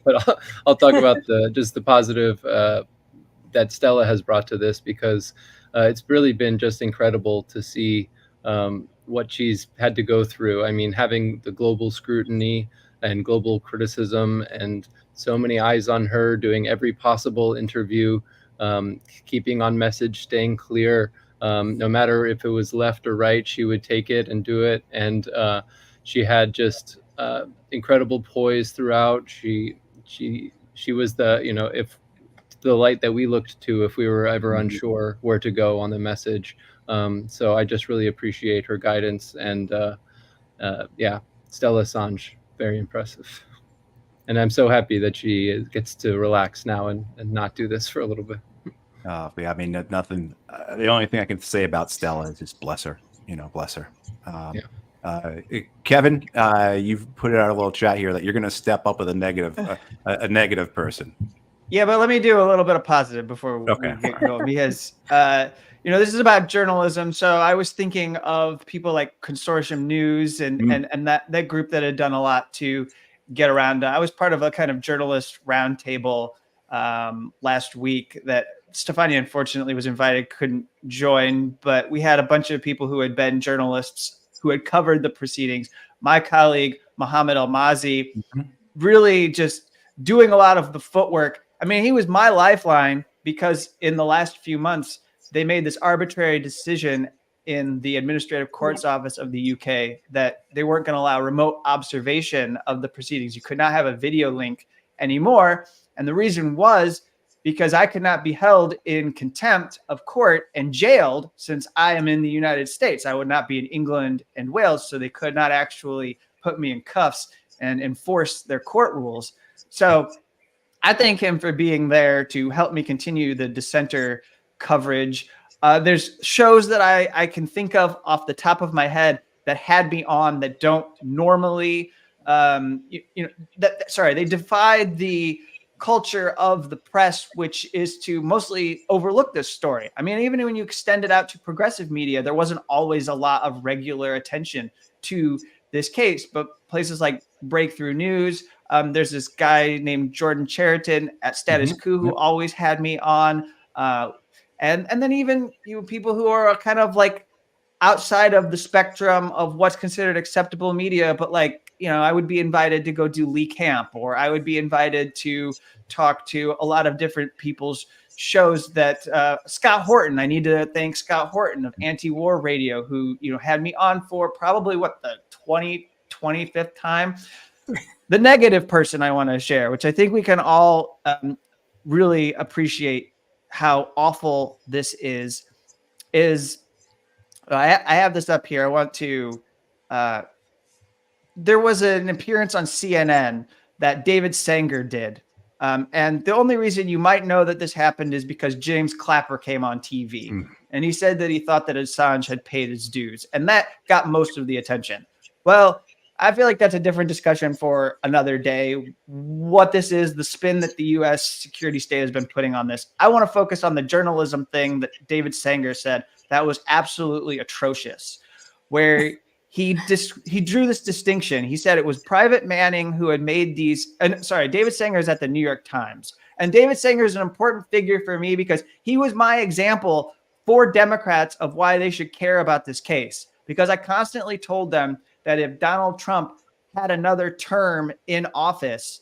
But I'll talk about the positive that Stella has brought to this, because it's really been just incredible to see what she's had to go through. I mean, having the global scrutiny and global criticism and so many eyes on her, doing every possible interview, keeping on message, staying clear, no matter if it was left or right, she would take it and do it. And she had just incredible poise throughout. She was if the light that we looked to if we were ever unsure where to go on the message. So I just really appreciate her guidance, and Stella Assange, very impressive. And I'm so happy that she gets to relax now and not do this for a little bit. Yeah, I mean, nothing. The only thing I can say about Stella is just bless her. Bless her. Kevin, you've put it out a little chat here that you're going to step up with a negative person. Yeah, but let me do a little bit of positive before we get going, because this is about journalism. So I was thinking of people like Consortium News and that group that had done a lot to get around. I was part of a kind of journalist roundtable last week that Stefania unfortunately was invited, couldn't join, but we had a bunch of people who had been journalists who had covered the proceedings. My colleague, Mohammed Almazi, really just doing a lot of the footwork. I mean, he was my lifeline because in the last few months, they made this arbitrary decision in the Administrative Courts Office of the UK that they weren't going to allow remote observation of the proceedings. You could not have a video link anymore. And the reason was because I could not be held in contempt of court and jailed since I am in the United States. I would not be in England and Wales, so they could not actually put me in cuffs and enforce their court rules. So I thank him for being there to help me continue the dissenter coverage. There's shows that I can think of off the top of my head that had me on that don't normally, they defied the culture of the press, which is to mostly overlook this story. I mean, even when you extend it out to progressive media, there wasn't always a lot of regular attention to this case. But places like Breakthrough News, there's this guy named Jordan Cheriton at Status Quo who always had me on. And then even people who are kind of like outside of the spectrum of what's considered acceptable media, but I would be invited to go do Lee Camp, or I would be invited to talk to a lot of different people's shows that Scott Horton, I need to thank Scott Horton of Anti-War Radio, who, had me on for probably the 25th time. The negative person I want to share, which I think we can all really appreciate how awful this is I have this up here. I want to, there was an appearance on CNN that David Sanger did. And the only reason you might know that this happened is because James Clapper came on TV and he said that he thought that Assange had paid his dues, and that got most of the attention. Well, I feel like that's a different discussion for another day. What this is, the spin that the U.S. security state has been putting on this. I want to focus on the journalism thing that David Sanger said that was absolutely atrocious, where he drew this distinction. He said it was Private Manning who had made these. David Sanger is at the New York Times. And David Sanger is an important figure for me because he was my example for Democrats of why they should care about this case. Because I constantly told them that if Donald Trump had another term in office,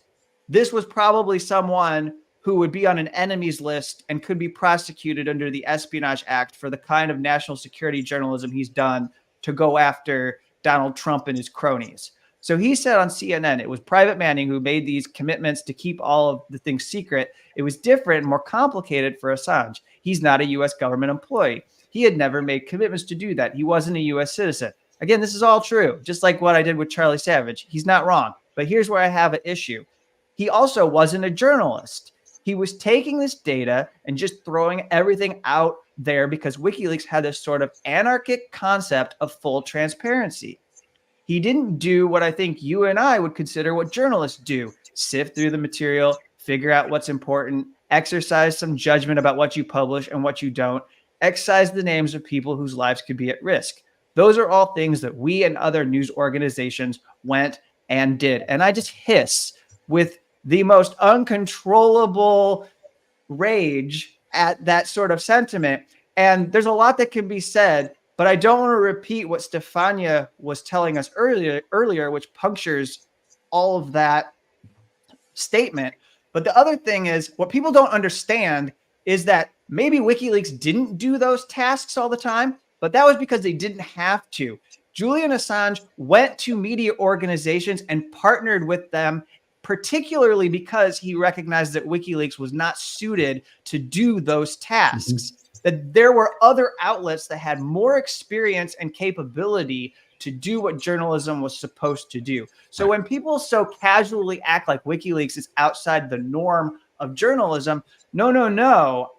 this was probably someone who would be on an enemies list and could be prosecuted under the Espionage Act for the kind of national security journalism he's done to go after Donald Trump and his cronies. So he said on CNN, it was Private Manning who made these commitments to keep all of the things secret. It was different, more complicated for Assange. He's not a U.S. government employee. He had never made commitments to do that. He wasn't a U.S. citizen. Again, this is all true, just like what I did with Charlie Savage. He's not wrong. But here's where I have an issue. He also wasn't a journalist. He was taking this data and just throwing everything out there because WikiLeaks had this sort of anarchic concept of full transparency. He didn't do what I think you and I would consider what journalists do: sift through the material, figure out what's important, exercise some judgment about what you publish and what you don't, excise the names of people whose lives could be at risk. Those are all things that we and other news organizations went and did. And I just hiss with the most uncontrollable rage at that sort of sentiment. And there's a lot that can be said, but I don't want to repeat what Stefania was telling us earlier, which punctures all of that statement. But the other thing is, what people don't understand is that maybe WikiLeaks didn't do those tasks all the time, but that was because they didn't have to. Julian Assange went to media organizations and partnered with them, particularly because he recognized that WikiLeaks was not suited to do those tasks, that there were other outlets that had more experience and capability to do what journalism was supposed to do. So when people so casually act like WikiLeaks is outside the norm of journalism, no.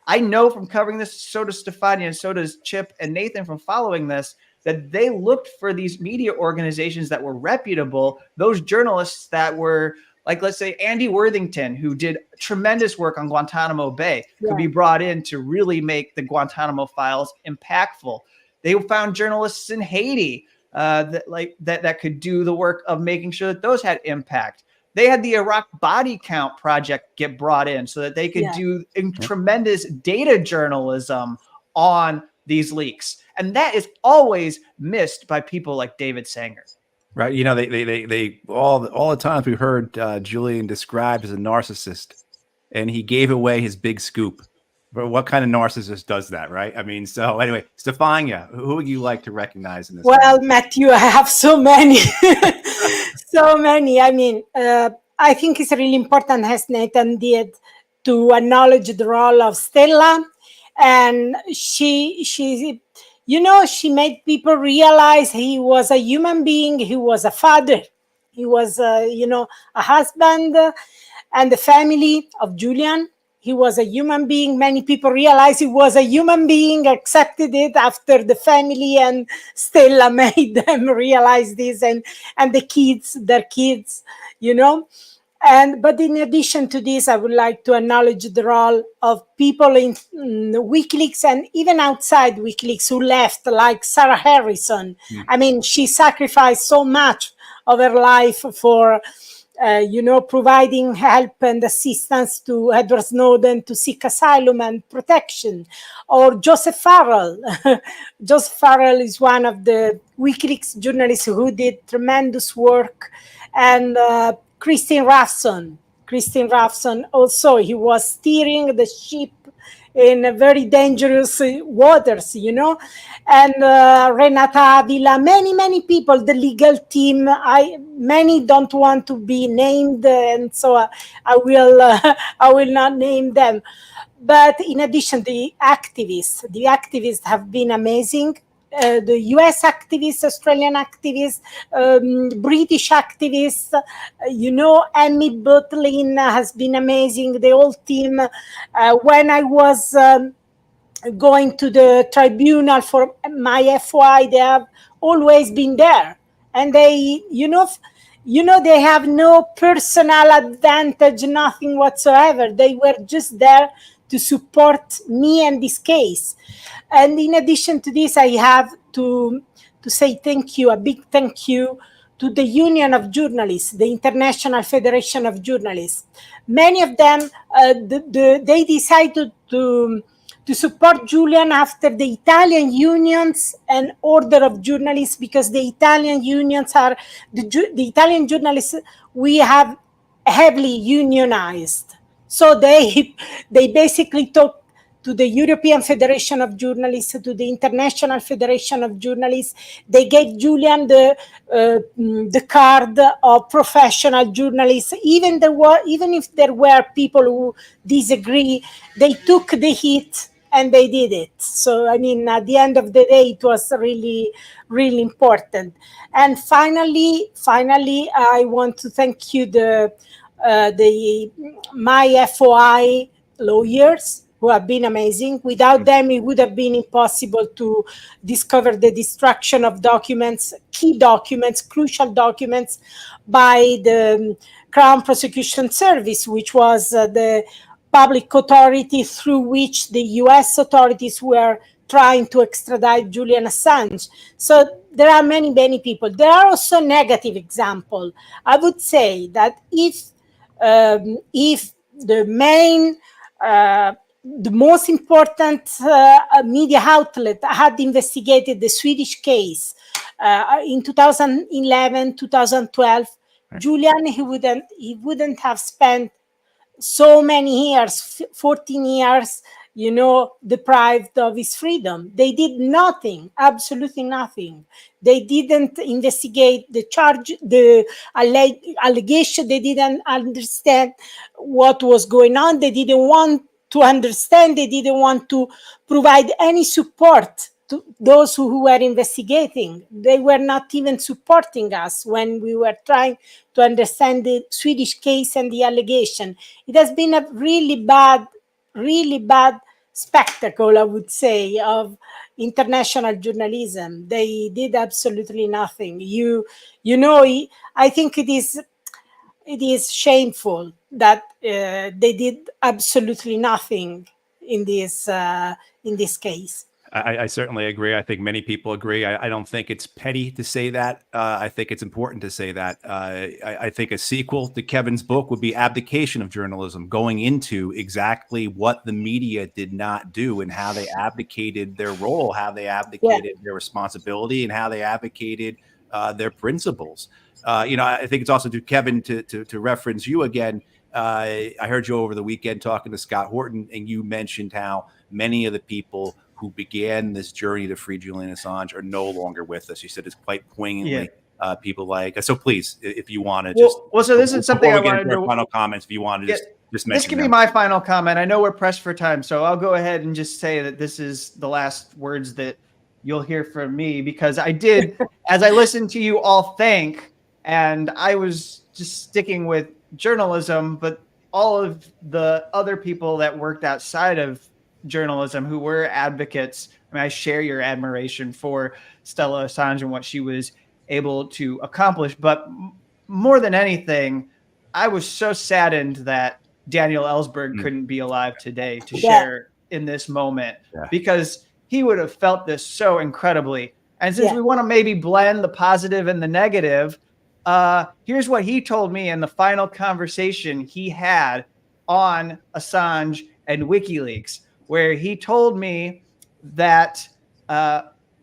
I know from covering this, so does Stefania, and so does Chip and Nathan from following this, that they looked for these media organizations that were reputable, those journalists that were, like, let's say Andy Worthington, who did tremendous work on Guantanamo Bay, could be brought in to really make the Guantanamo files impactful. They found journalists in Haiti that could do the work of making sure that those had impact. They had the Iraq body count project get brought in so that they could do tremendous data journalism on these leaks. And that is always missed by people like David Sanger. Right. You know, they all the times we heard Julian described as a narcissist, and he gave away his big scoop. But what kind of narcissist does that, right? I mean, so anyway, Stefania, who would you like to recognize in this? Well, movie? Matthew, I have so many. So many. I mean, I think it's really important, as Nathan did, to acknowledge the role of Stella. And she made people realize he was a human being, he was a father, he was, a husband, and the family of Julian. He was a human being. Many people realized he was a human being, accepted it after the family and Stella made them realize this, and the kids, their kids, But in addition to this, I would like to acknowledge the role of people in WikiLeaks and even outside WikiLeaks who left, like Sarah Harrison. I mean, she sacrificed so much of her life for providing help and assistance to Edward Snowden to seek asylum and protection. Or Joseph Farrell. Joseph Farrell is one of the WikiLeaks journalists who did tremendous work. And Christine Ravson also, he was steering the ship in very dangerous waters, and Renata Avila, many people, the legal team, many don't want to be named, and so I will not name them. But in addition, the activists have been amazing. The US activists, Australian activists, British activists, Emmy Butlin has been amazing, the whole team. When I was going to the tribunal for my FOI, they have always been there. And they, they have no personal advantage, nothing whatsoever. They were just there to support me and this case. And in addition to this, I have to say thank you, a big thank you to the Union of Journalists, the International Federation of Journalists. Many of them, they decided to support Julian after the Italian unions and Order of Journalists, because the Italian unions are, the Italian journalists, we have heavily unionized. So they basically talked to the European Federation of Journalists, to the International Federation of Journalists. They gave Julian the card of professional journalists. Even if there were people who disagree, they took the hit and they did it. So, I mean, at the end of the day, it was really, really important. And finally, I want to thank you, my FOI lawyers, who have been amazing. Without them, it would have been impossible to discover the destruction of documents, key documents, crucial documents, by the Crown Prosecution Service, which was the public authority through which the US authorities were trying to extradite Julian Assange. So there are many, many people. There are also negative examples. I would say that if the main the most important media outlet had investigated the Swedish case in 2011, 2012, Julian, he wouldn't have spent so many years, 14 years, deprived of his freedom. They did nothing, absolutely nothing. They didn't investigate the charge, the allegation. They didn't understand what was going on. They didn't want to understand. They didn't want to provide any support to those who were investigating. They were not even supporting us when we were trying to understand the Swedish case and the allegation. It has been a really bad spectacle, I would say, of international journalism. They did absolutely nothing. I think it is shameful that they did absolutely nothing in this case. I certainly agree. I think many people agree. I don't think it's petty to say that. I think it's important to say that. I think a sequel to Kevin's book would be Abdication of Journalism, going into exactly what the media did not do and how they abdicated their role, how they abdicated their responsibility, and how they abdicated their principles. I think it's also to Kevin to reference you again. I heard you over the weekend talking to Scott Horton, and you mentioned how many of the people who began this journey to free Julian Assange are no longer with us. You said it's quite poignantly people like. So please, if you want to so this is something I wanted to final comments. If you want to just mention this can be my final comment. I know we're pressed for time, so I'll go ahead and just say that this is the last words that you'll hear from me, because I did, as I listened to you all think, and I was just sticking with journalism, but all of the other people that worked outside of journalism who were advocates, I mean, I share your admiration for Stella Assange and what she was able to accomplish. But more than anything, I was so saddened that Daniel Ellsberg couldn't be alive today to share in this moment, because he would have felt this so incredibly. And since we want to maybe blend the positive and the negative, here's what he told me in the final conversation he had on Assange and WikiLeaks, where he told me that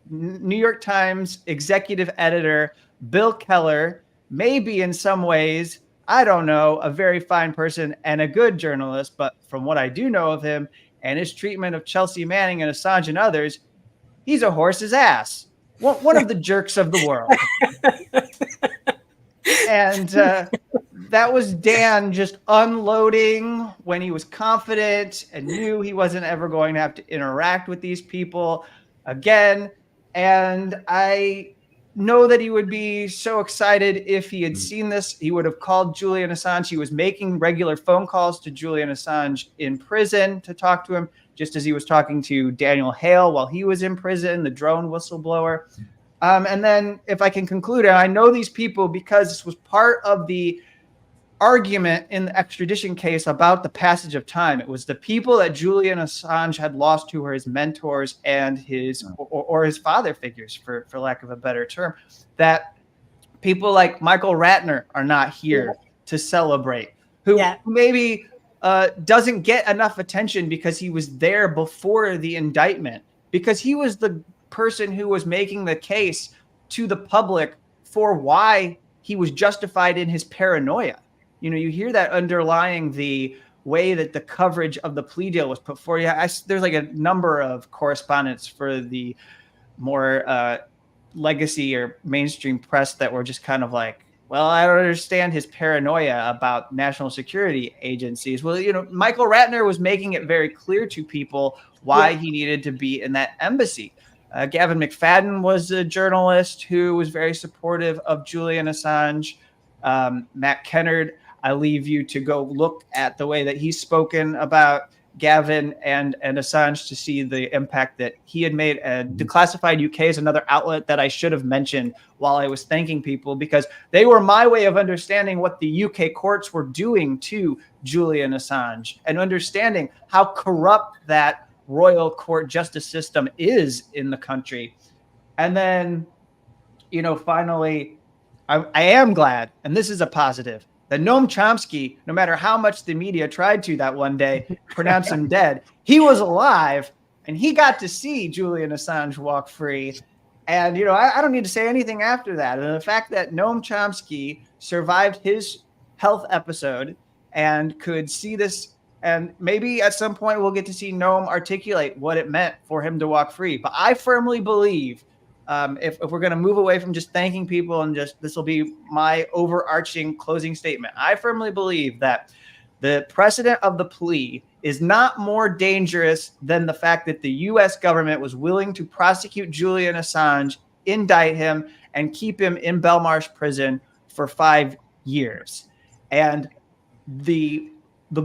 New York Times executive editor Bill Keller may be in some ways, I don't know, a very fine person and a good journalist, but from what I do know of him and his treatment of Chelsea Manning and Assange and others, he's a horse's ass. One of the jerks of the world. And that was Dan just unloading when he was confident and knew he wasn't ever going to have to interact with these people again. And I know that he would be so excited if he had seen this. He would have called Julian Assange. He was making regular phone calls to Julian Assange in prison to talk to him, just as he was talking to Daniel Hale while he was in prison, the drone whistleblower. And then if I can conclude, and I know these people because this was part of the argument in the extradition case about the passage of time. It was the people that Julian Assange had lost who were his mentors and his or his father figures, for lack of a better term, that people like Michael Ratner are not here to celebrate, who maybe doesn't get enough attention because he was there before the indictment, because he was the person who was making the case to the public for why he was justified in his paranoia. You know, you hear that underlying the way that the coverage of the plea deal was put forward. There's like a number of correspondents for the more legacy or mainstream press that were just kind of like, well, I don't understand his paranoia about national security agencies. Well, you know, Michael Ratner was making it very clear to people why he needed to be in that embassy. Gavin McFadden was a journalist who was very supportive of Julian Assange. Matt Kennard, I leave you to go look at the way that he's spoken about Gavin and Assange to see the impact that he had made. Declassified UK is another outlet that I should have mentioned while I was thanking people, because they were my way of understanding what the UK courts were doing to Julian Assange and understanding how corrupt that royal court justice system is in the country. And then, you know, finally, I am glad, and this is a positive, that Noam Chomsky, no matter how much the media tried to that one day pronounce him dead, he was alive and he got to see Julian Assange walk free. And, you know, I don't need to say anything after that. And the fact that Noam Chomsky survived his health episode and could see this, and maybe at some point we'll get to see Noam articulate what it meant for him to walk free. But I firmly believe, if we're going to move away from just thanking people and just, this will be my overarching closing statement, I firmly believe that the precedent of the plea is not more dangerous than the fact that the U.S. government was willing to prosecute Julian Assange, indict him, and keep him in Belmarsh prison for 5 years. And the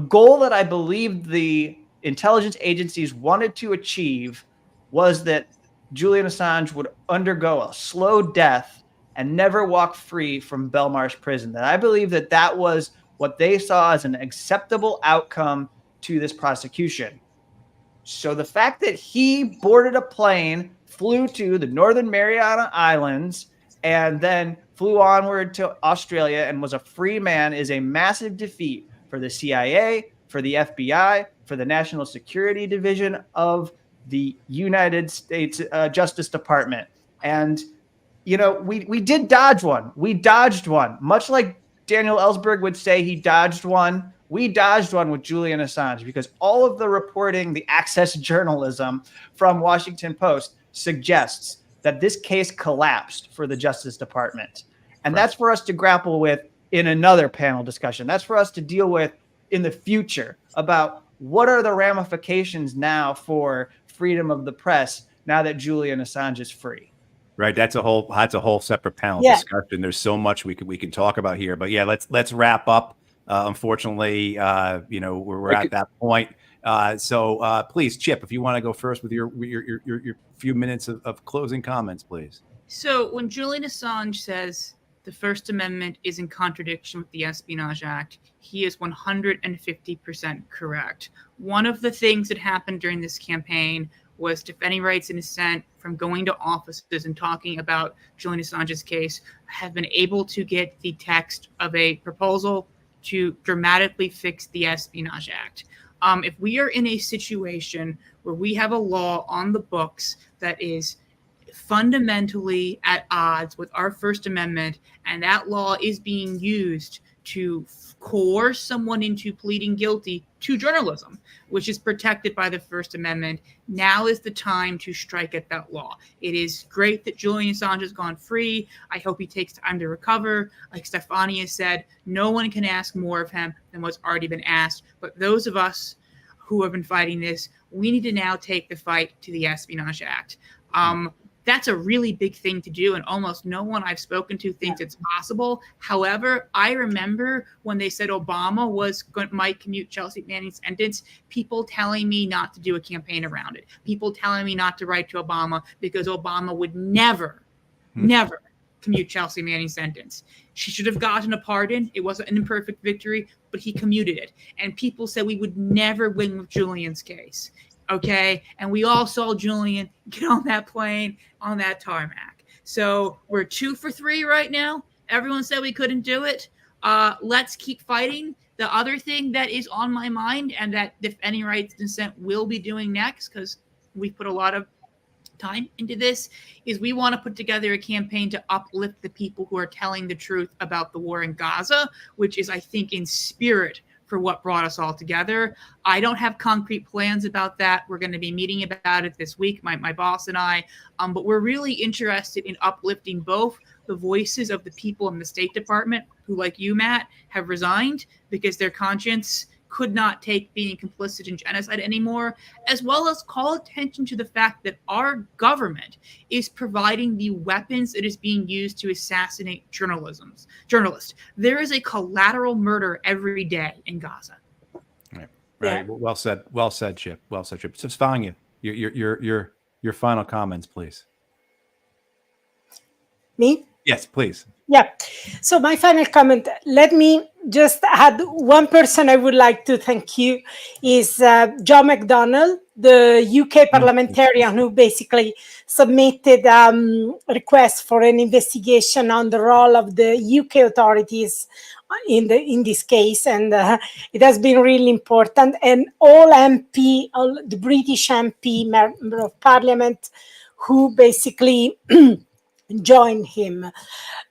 goal that I believe the intelligence agencies wanted to achieve was that Julian Assange would undergo a slow death and never walk free from Belmarsh prison. That I believe that that was what they saw as an acceptable outcome to this prosecution. So the fact that he boarded a plane, flew to the Northern Mariana Islands, and then flew onward to Australia and was a free man is a massive defeat for the CIA, for the FBI, for the National Security Division of the United States Justice Department. And, you know, we did dodge one. We dodged one. Much like Daniel Ellsberg would say he dodged one, we dodged one with Julian Assange, because all of the reporting, the access journalism from Washington Post suggests that this case collapsed for the Justice Department. And that's for us to grapple with in another panel discussion. That's for us to deal with in the future about what are the ramifications now for freedom of the press now that Julian Assange is free. Right, that's a whole separate panel discussion. There's so much we can talk about here, but yeah, let's wrap up. Unfortunately, you know, we're at that point. So please, Chip, if you want to go first with your few minutes of closing comments, please. So when Julian Assange says the First Amendment is in contradiction with the Espionage Act, he is 150% correct. One of the things that happened during this campaign was defending rights and dissent from going to offices and talking about Julian Assange's case have been able to get the text of a proposal to dramatically fix the Espionage Act. If we are in a situation where we have a law on the books that is fundamentally at odds with our First Amendment, and that law is being used to coerce someone into pleading guilty to journalism, which is protected by the First Amendment, now is the time to strike at that law. It is great that Julian Assange has gone free. I hope he takes time to recover. Like Stefania said, no one can ask more of him than what's already been asked. But those of us who have been fighting this, we need to now take the fight to the Espionage Act. That's a really big thing to do, and almost no one I've spoken to thinks it's possible. However, I remember when they said Obama might commute Chelsea Manning's sentence, people telling me not to do a campaign around it. People telling me not to write to Obama because Obama would never commute Chelsea Manning's sentence. She should have gotten a pardon. It wasn't an imperfect victory, but he commuted it. And people said we would never win with Julian's case. Okay, and we all saw Julian get on that plane, on that tarmac. So we're 2 for 3 right now. Everyone said we couldn't do it. Let's keep fighting. The other thing that is on my mind, and that Defending Rights Dissent will be doing next, because we put a lot of time into this, is we want to put together a campaign to uplift the people who are telling the truth about the war in Gaza, which is, I think, in spirit for what brought us all together. I don't have concrete plans about that. We're going to be meeting about it this week, my boss and I. But we're really interested in uplifting both the voices of the people in the State Department who, like you, Matt, have resigned because their conscience could not take being complicit in genocide anymore, as well as call attention to the fact that our government is providing the weapons that is being used to assassinate journalists. There is a collateral murder every day in Gaza. Right. Yeah. Well said, Chip. Well said, Chip. So, Stefania, your final comments, please. Me? Yes, please. Yeah. So my final comment, let me just add one person I would like to thank you is John McDonnell, the UK parliamentarian who basically submitted a request for an investigation on the role of the UK authorities in this case. And it has been really important. And all the British MP, member of parliament, who basically joined him.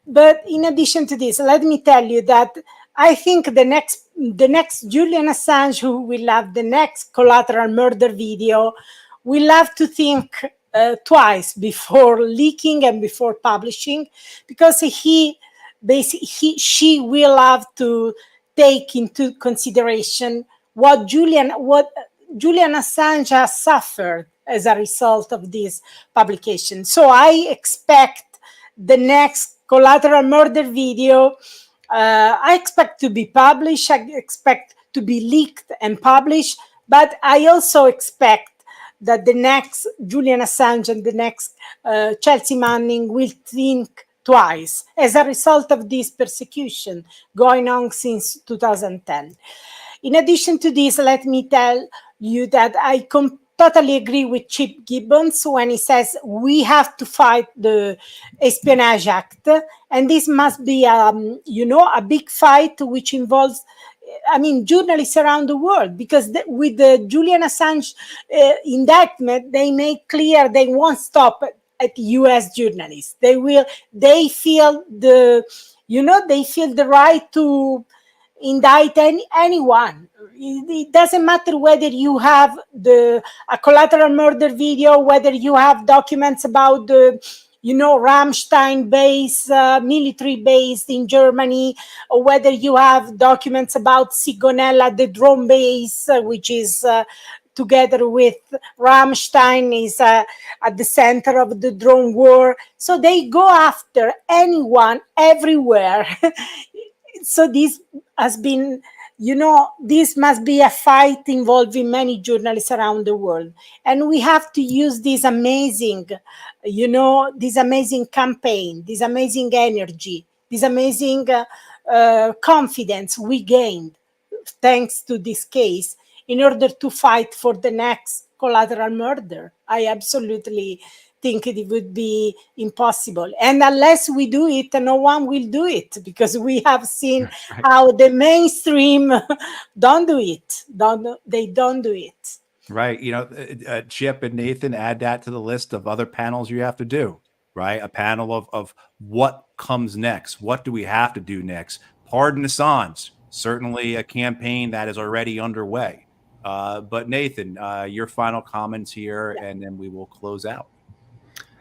But in addition to this, let me tell you that I think the next Julian Assange, who will have the next collateral murder video, will have to think twice before leaking and before publishing, because she will have to take into consideration what Julian Assange has suffered as a result of this publication. So I expect the next collateral murder video, I expect to be published, I expect to be leaked and published, but I also expect that the next Julian Assange and the next Chelsea Manning will think twice as a result of this persecution going on since 2010. In addition to this, let me tell you that I totally agree with Chip Gibbons when he says we have to fight the Espionage Act, and this must be, a big fight which involves, journalists around the world, because with the Julian Assange indictment, they made clear they won't stop at U.S. journalists. They feel the right to indict anyone. It doesn't matter whether you have a collateral murder video, whether you have documents about the Ramstein base, military base in Germany, or whether you have documents about Sigonella, the drone base, which is together with Ramstein is at the center of the drone war. So they go after anyone everywhere. So this has been, this must be a fight involving many journalists around the world. And we have to use this amazing, this amazing campaign, this amazing energy, this amazing confidence we gained thanks to this case in order to fight for the next collateral murder. I absolutely think it would be impossible. And unless we do it, no one will do it, because we have seen how the mainstream don't do it. They don't do it. Right. Chip and Nathan, add that to the list of other panels you have to do, right? A panel of what comes next. What do we have to do next? Pardon Assange, certainly a campaign that is already underway. But Nathan, your final comments here, and then we will close out.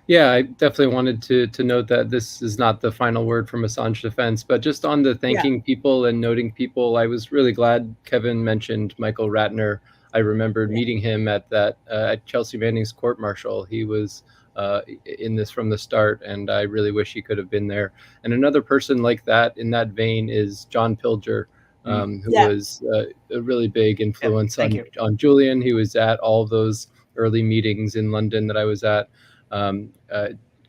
Yeah, I definitely wanted to note that this is not the final word from Assange defense, but just on the thanking people and noting people, I was really glad Kevin mentioned Michael Ratner. I remembered meeting him at Chelsea Manning's court martial. He was in this from the start, and I really wish he could have been there. And another person like that, in that vein, is John Pilger, who was a really big influence on Julian. He was at all of those early meetings in London that I was at.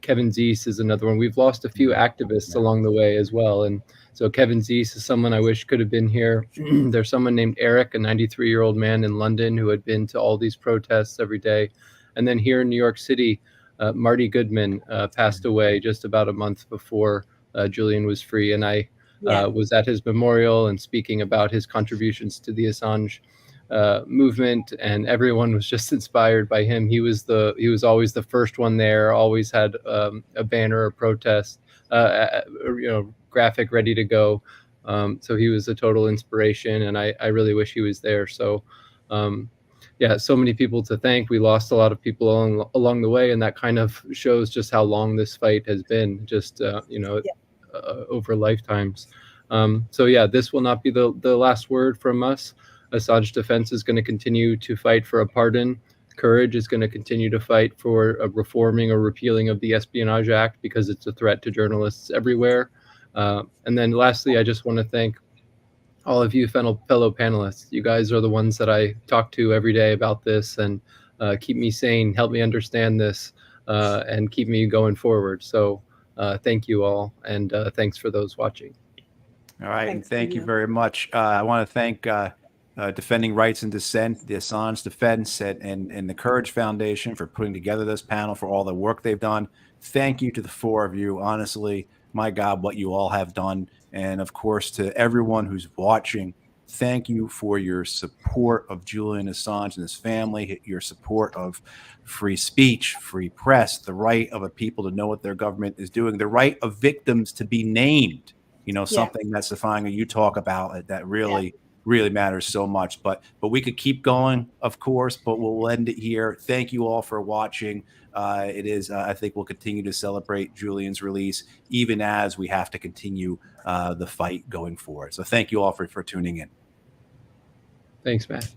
Kevin Zeese is another one. We've lost a few activists along the way as well. And so Kevin Zeese is someone I wish could have been here. There's someone named Eric, a 93-year-old man in London who had been to all these protests every day. And then here in New York City, Marty Goodman passed away just about a month before Julian was free. And I was at his memorial and speaking about his contributions to the Assange movement, and everyone was just inspired by him. He was always the first one there, always had a banner or protest, graphic ready to go. So he was a total inspiration, and I really wish he was there. So so many people to thank. We lost a lot of people along the way, and that kind of shows just how long this fight has been, just over lifetimes. This will not be the last word from us. Assange defense is going to continue to fight for a pardon. Courage is going to continue to fight for a reforming or repealing of the Espionage Act, because it's a threat to journalists everywhere. And then lastly, I just want to thank all of you fellow panelists. You guys are the ones that I talk to every day about this, and keep me sane, help me understand this, and keep me going forward. So thank you all, and thanks for those watching. All right, and thank you very much. I want to thank Defending Rights and Dissent, the Assange Defense, and the Courage Foundation for putting together this panel, for all the work they've done. Thank you to the four of you. Honestly, my God, what you all have done. And of course, to everyone who's watching, thank you for your support of Julian Assange and his family, your support of free speech, free press, the right of a people to know what their government is doing, the right of victims to be named. Something that Stefania, you talk about that really matters so much. But we could keep going, of course, but we'll end it here. Thank you all for watching. I think we'll continue to celebrate Julian's release, even as we have to continue the fight going forward. So thank you all for tuning in. Thanks, Matt.